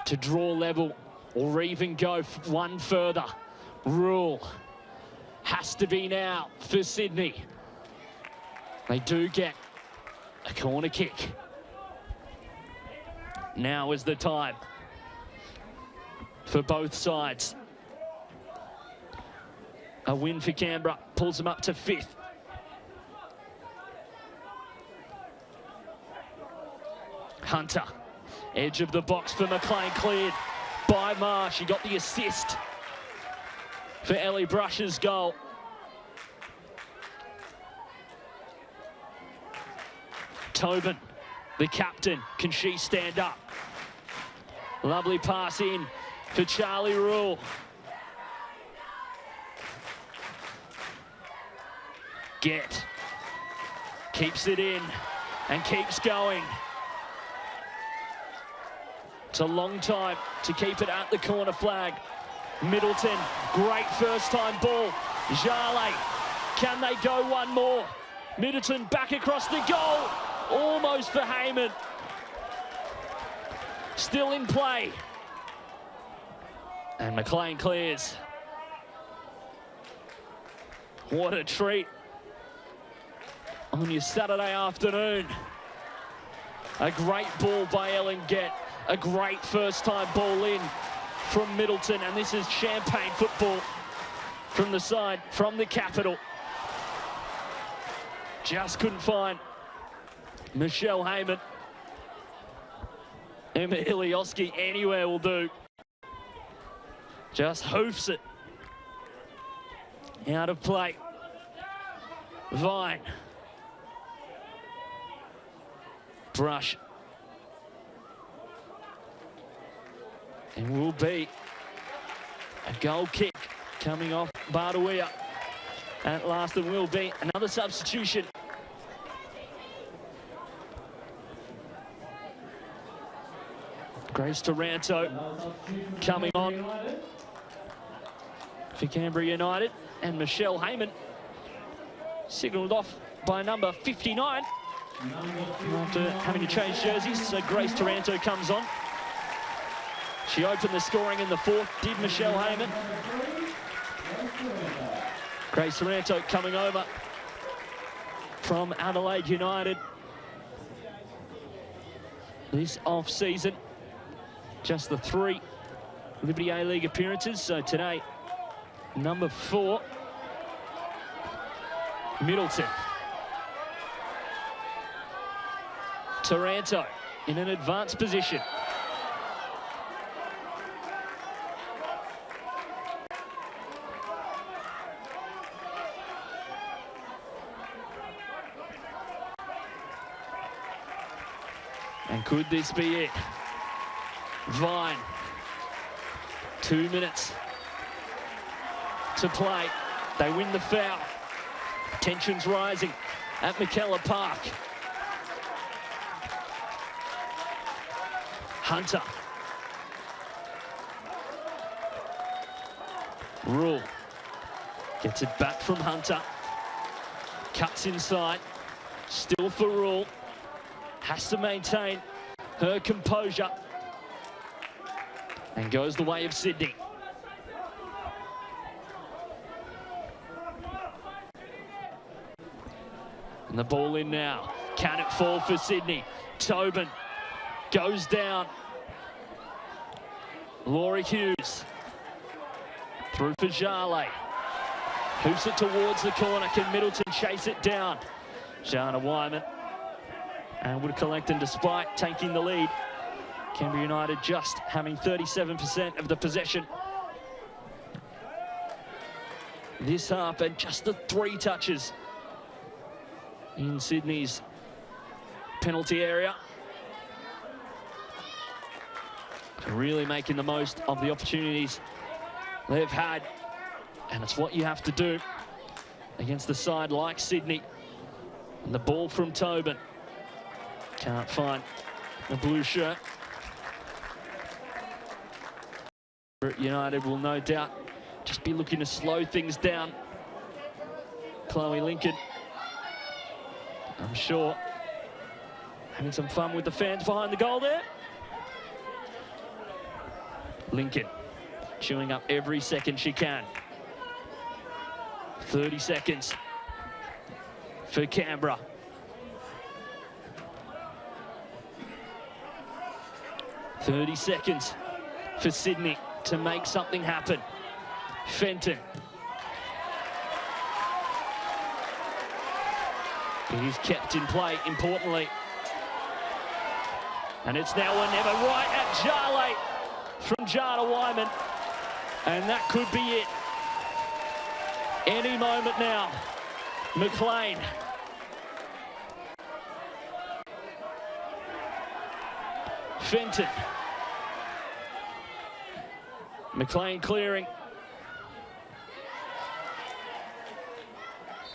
to draw level or even go one further. Rule has to be now for Sydney. They do get a corner kick. Now is the time for both sides. A win for Canberra pulls them up to 5th. Hunter, edge of the box for McLean, cleared by Marr. She got the assist for Ellie Brush's goal. Tobin, the captain, can she stand up? Lovely pass in for Charlie Rule. Gett keeps it in and keeps going. It's a long time to keep it at the corner flag. Middleton, great first time ball. Jale, can they go one more? Middleton back across the goal. Almost for Heyman. Still in play. And McLean clears. What a treat on your Saturday afternoon. A great ball by Ellen Gett. A great first-time ball in from Middleton. And this is champagne football from the side, from the capital. Just couldn't find Michelle Heyman. Emma Ilioski anywhere will do. Just hoofs it. Out of play. Vine. Brush. And will be a goal kick coming off Bartawea. At last, and will be another substitution. Grace Taranto coming on for Canberra United, and Michelle Heyman signalled off by number 59 after having to change jerseys. So Grace Taranto comes on. She opened the scoring in the 4th, did Michelle Heyman. Grace Taranto coming over from Adelaide United this off-season. just the 3 Liberty A-League appearances. So today, number 4, Middleton. Taranto in an advanced position. And could this be it? Vine. 2 minutes to play. They win the foul. Tensions rising at McKellar Park. Hunter. Rule. Gets it back from Hunter. Cuts inside. Still for Rule. Has to maintain her composure. And goes the way of Sydney. And the ball in now. Can it fall for Sydney? Tobin goes down. Laura Hughes. Through for Jarley. Hoops it towards the corner. Can Middleton chase it down? Jana Wyman. And would collect, and despite taking the lead, Canberra United just having 37% of the possession this half, and just the 3 touches in Sydney's penalty area. Really making the most of the opportunities they've had, and it's what you have to do against a side like Sydney. And the ball from Tobin. Can't find the blue shirt. United will no doubt just be looking to slow things down. Chloe Lincoln, I'm sure, having some fun with the fans behind the goal there. Lincoln chewing up every second she can. 30 seconds for Canberra. "30 seconds for Sydney to make something happen." Fenton. He's kept in play, importantly. And it's now or never, right at Jarley from Jana Wyman. And that could be it. Any moment now. McLean. Fenton. McLean clearing.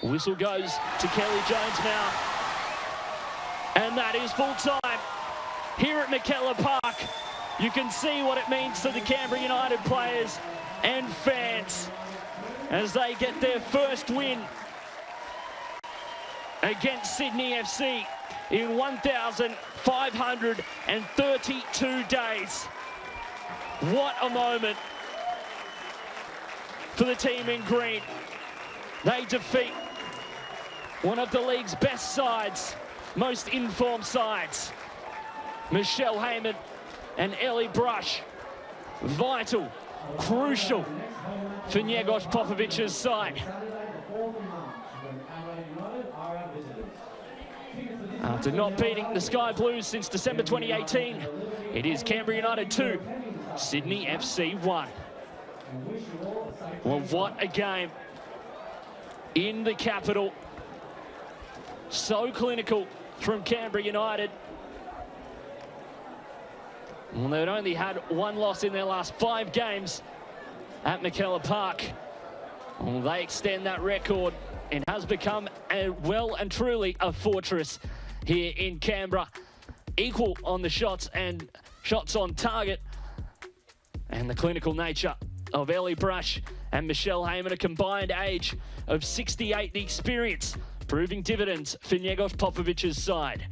Whistle goes to Kelly Jones now. And that is full time here at McKellar Park. You can see what it means to the Canberra United players and fans as they get their first win against Sydney FC in 1,532 days. What a moment for the team in green. They defeat one of the league's best sides, most informed sides. Michelle Heyman and Ellie Brush. Vital, crucial for Njegos Popovic's side. After not beating the Sky Blues since December 2018, it is Canberra United 2, Sydney FC 1. Well, what a game in the capital. So clinical from Canberra United. Well, they'd only had 1 loss in their last 5 games at McKellar Park. Well, they extend that record and has become well and truly a fortress here in Canberra. Equal on the shots and shots on target. And the clinical nature of Ellie Brush and Michelle Heyman, a combined age of 68, the experience proving dividends for Njegos Popovic's side.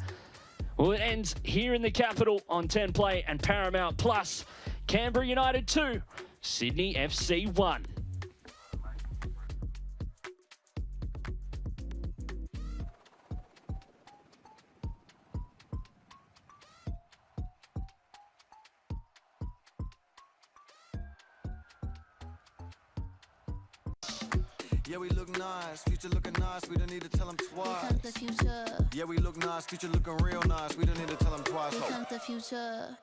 Well, it ends here in the capital on 10 Play and Paramount Plus. Canberra United 2, Sydney FC 1. Yeah, we look nice, future looking nice, we don't need to tell them Here twice. comes the future. Yeah, we look nice, future looking real nice, we don't need to tell them twice. Here Ho. comes the future.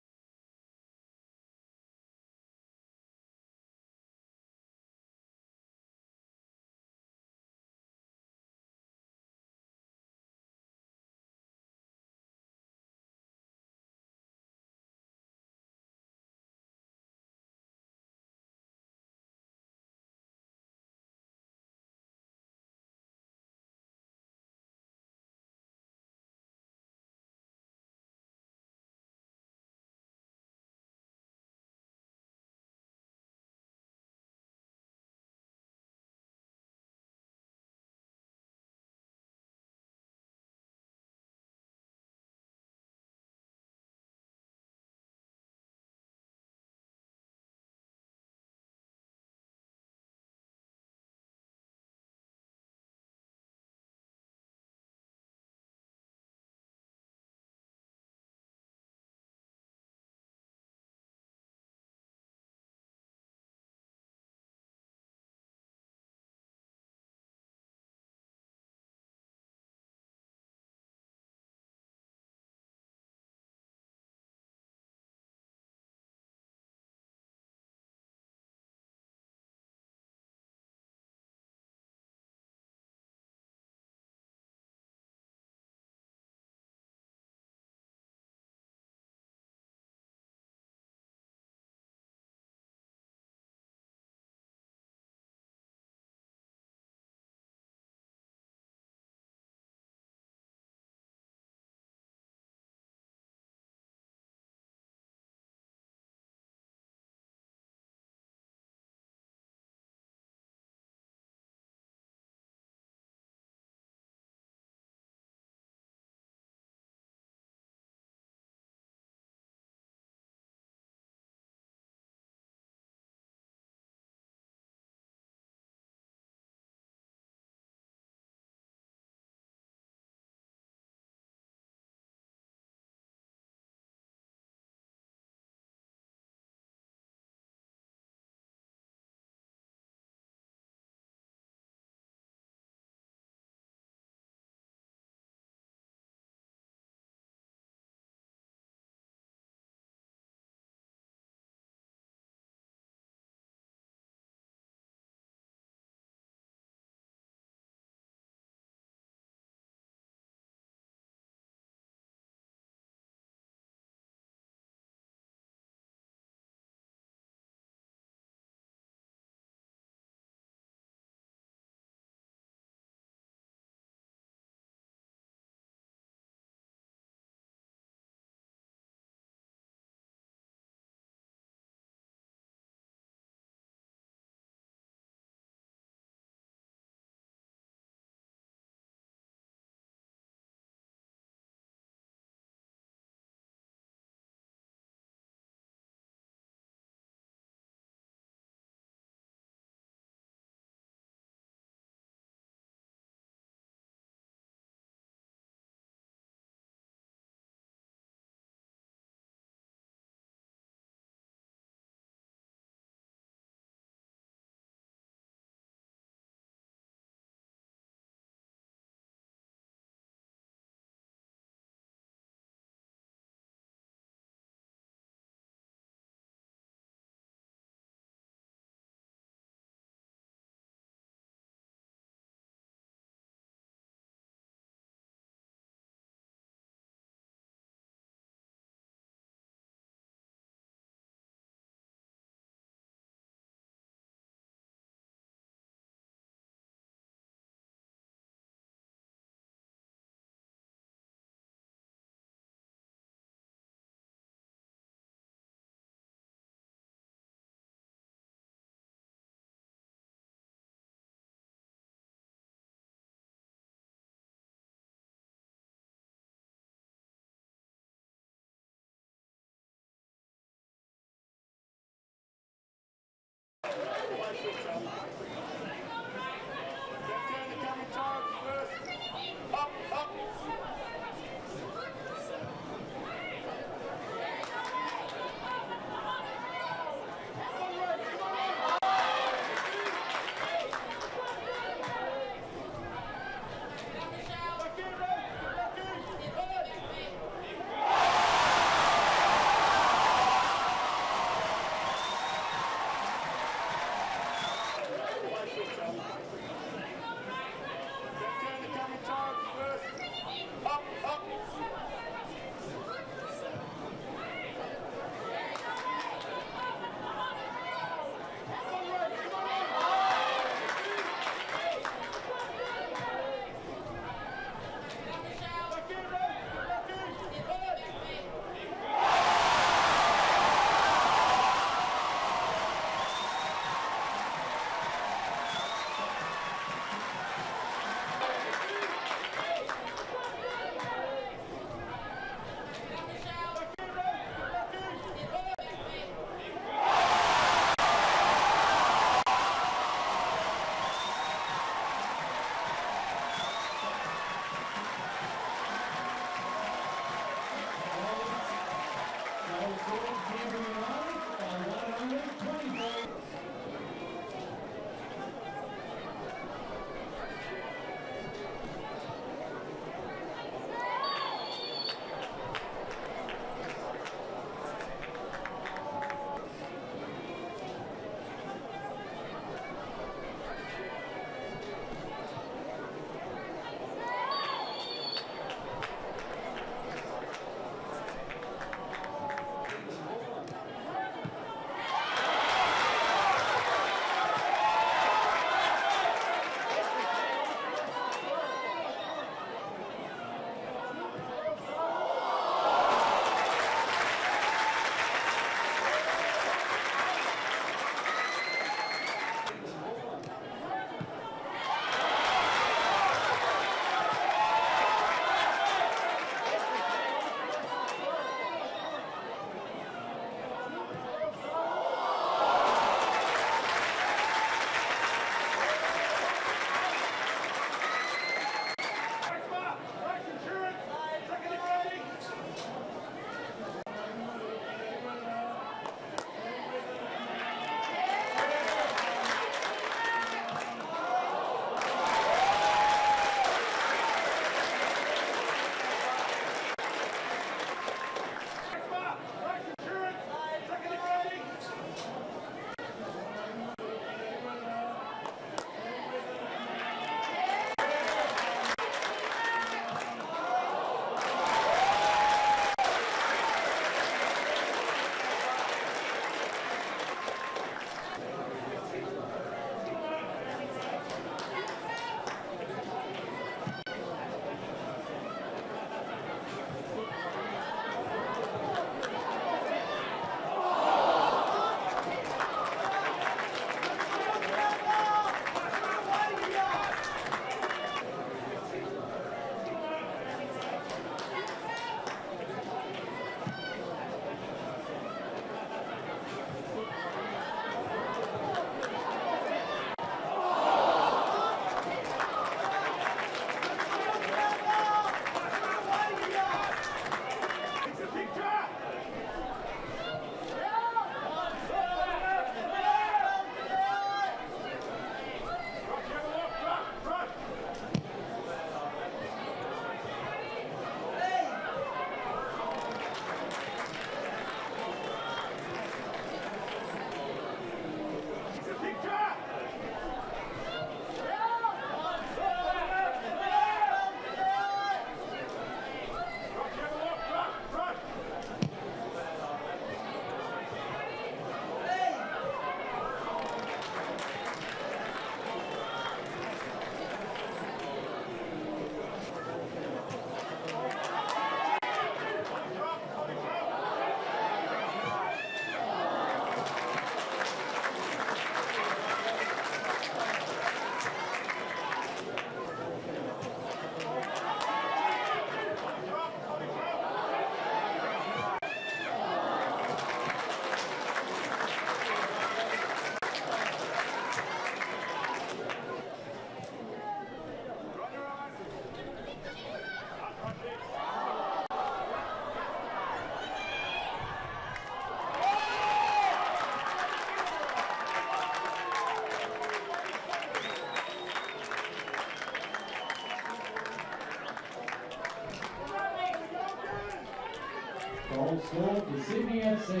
Goal scored for Sydney FC.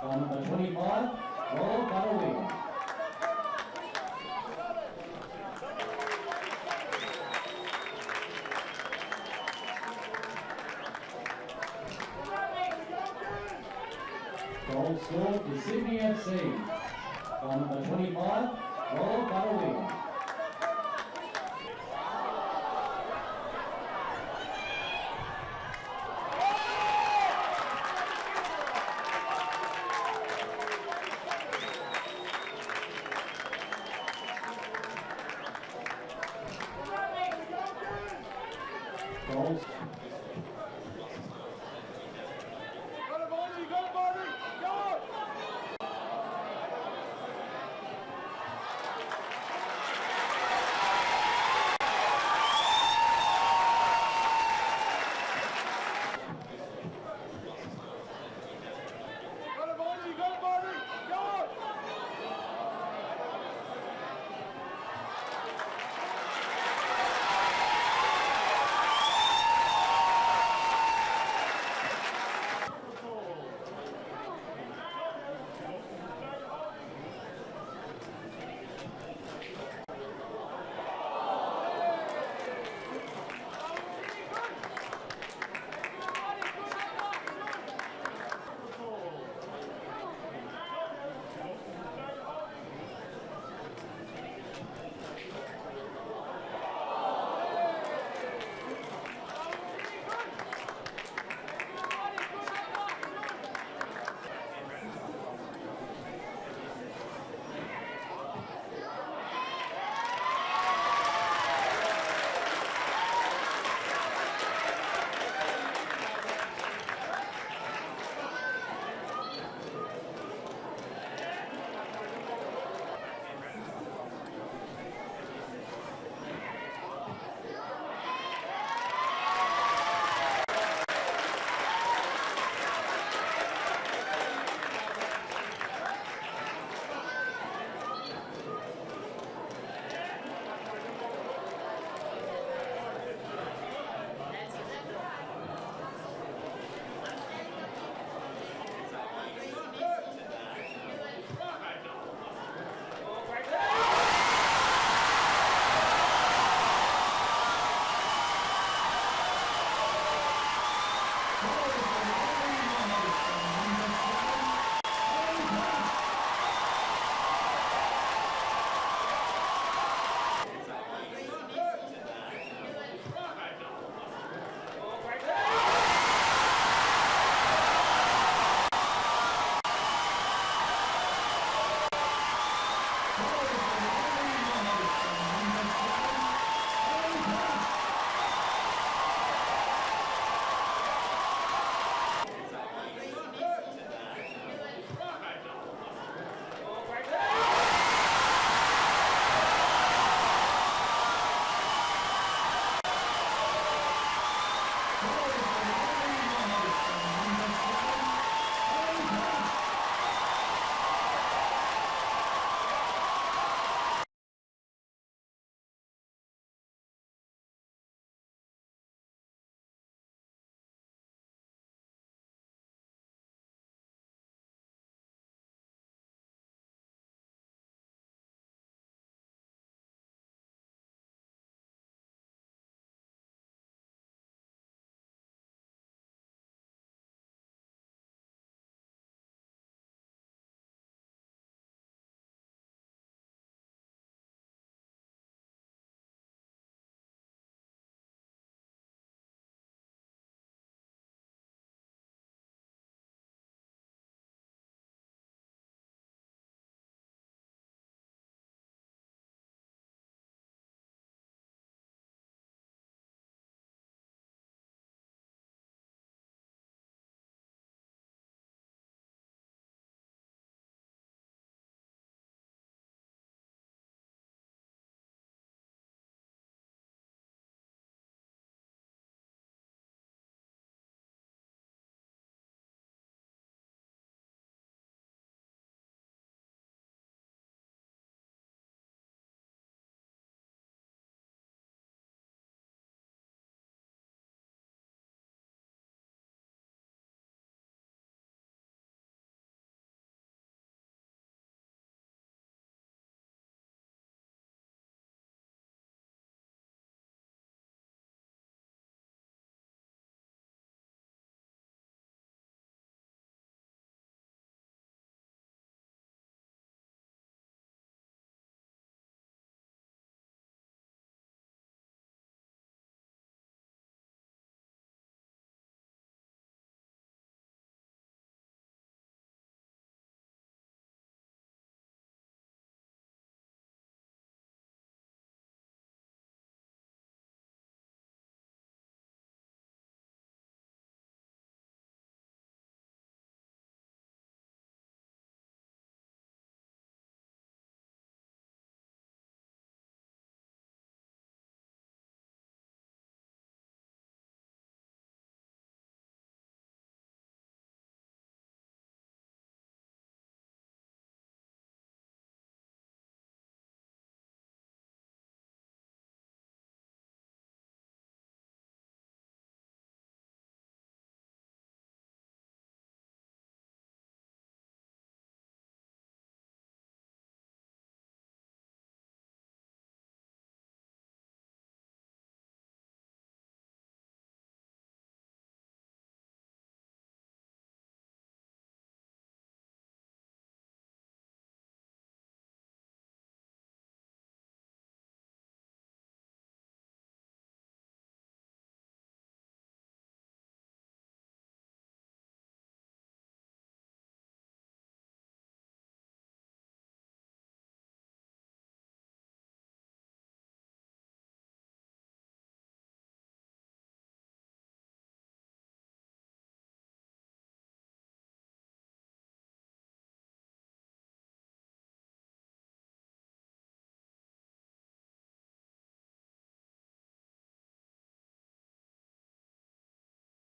Goal number 25, Roll Butterwing. Goal scored for Sydney FC. Goal number 25, Roll Butterwing. Goals. Got it, Marty, got it, Marty!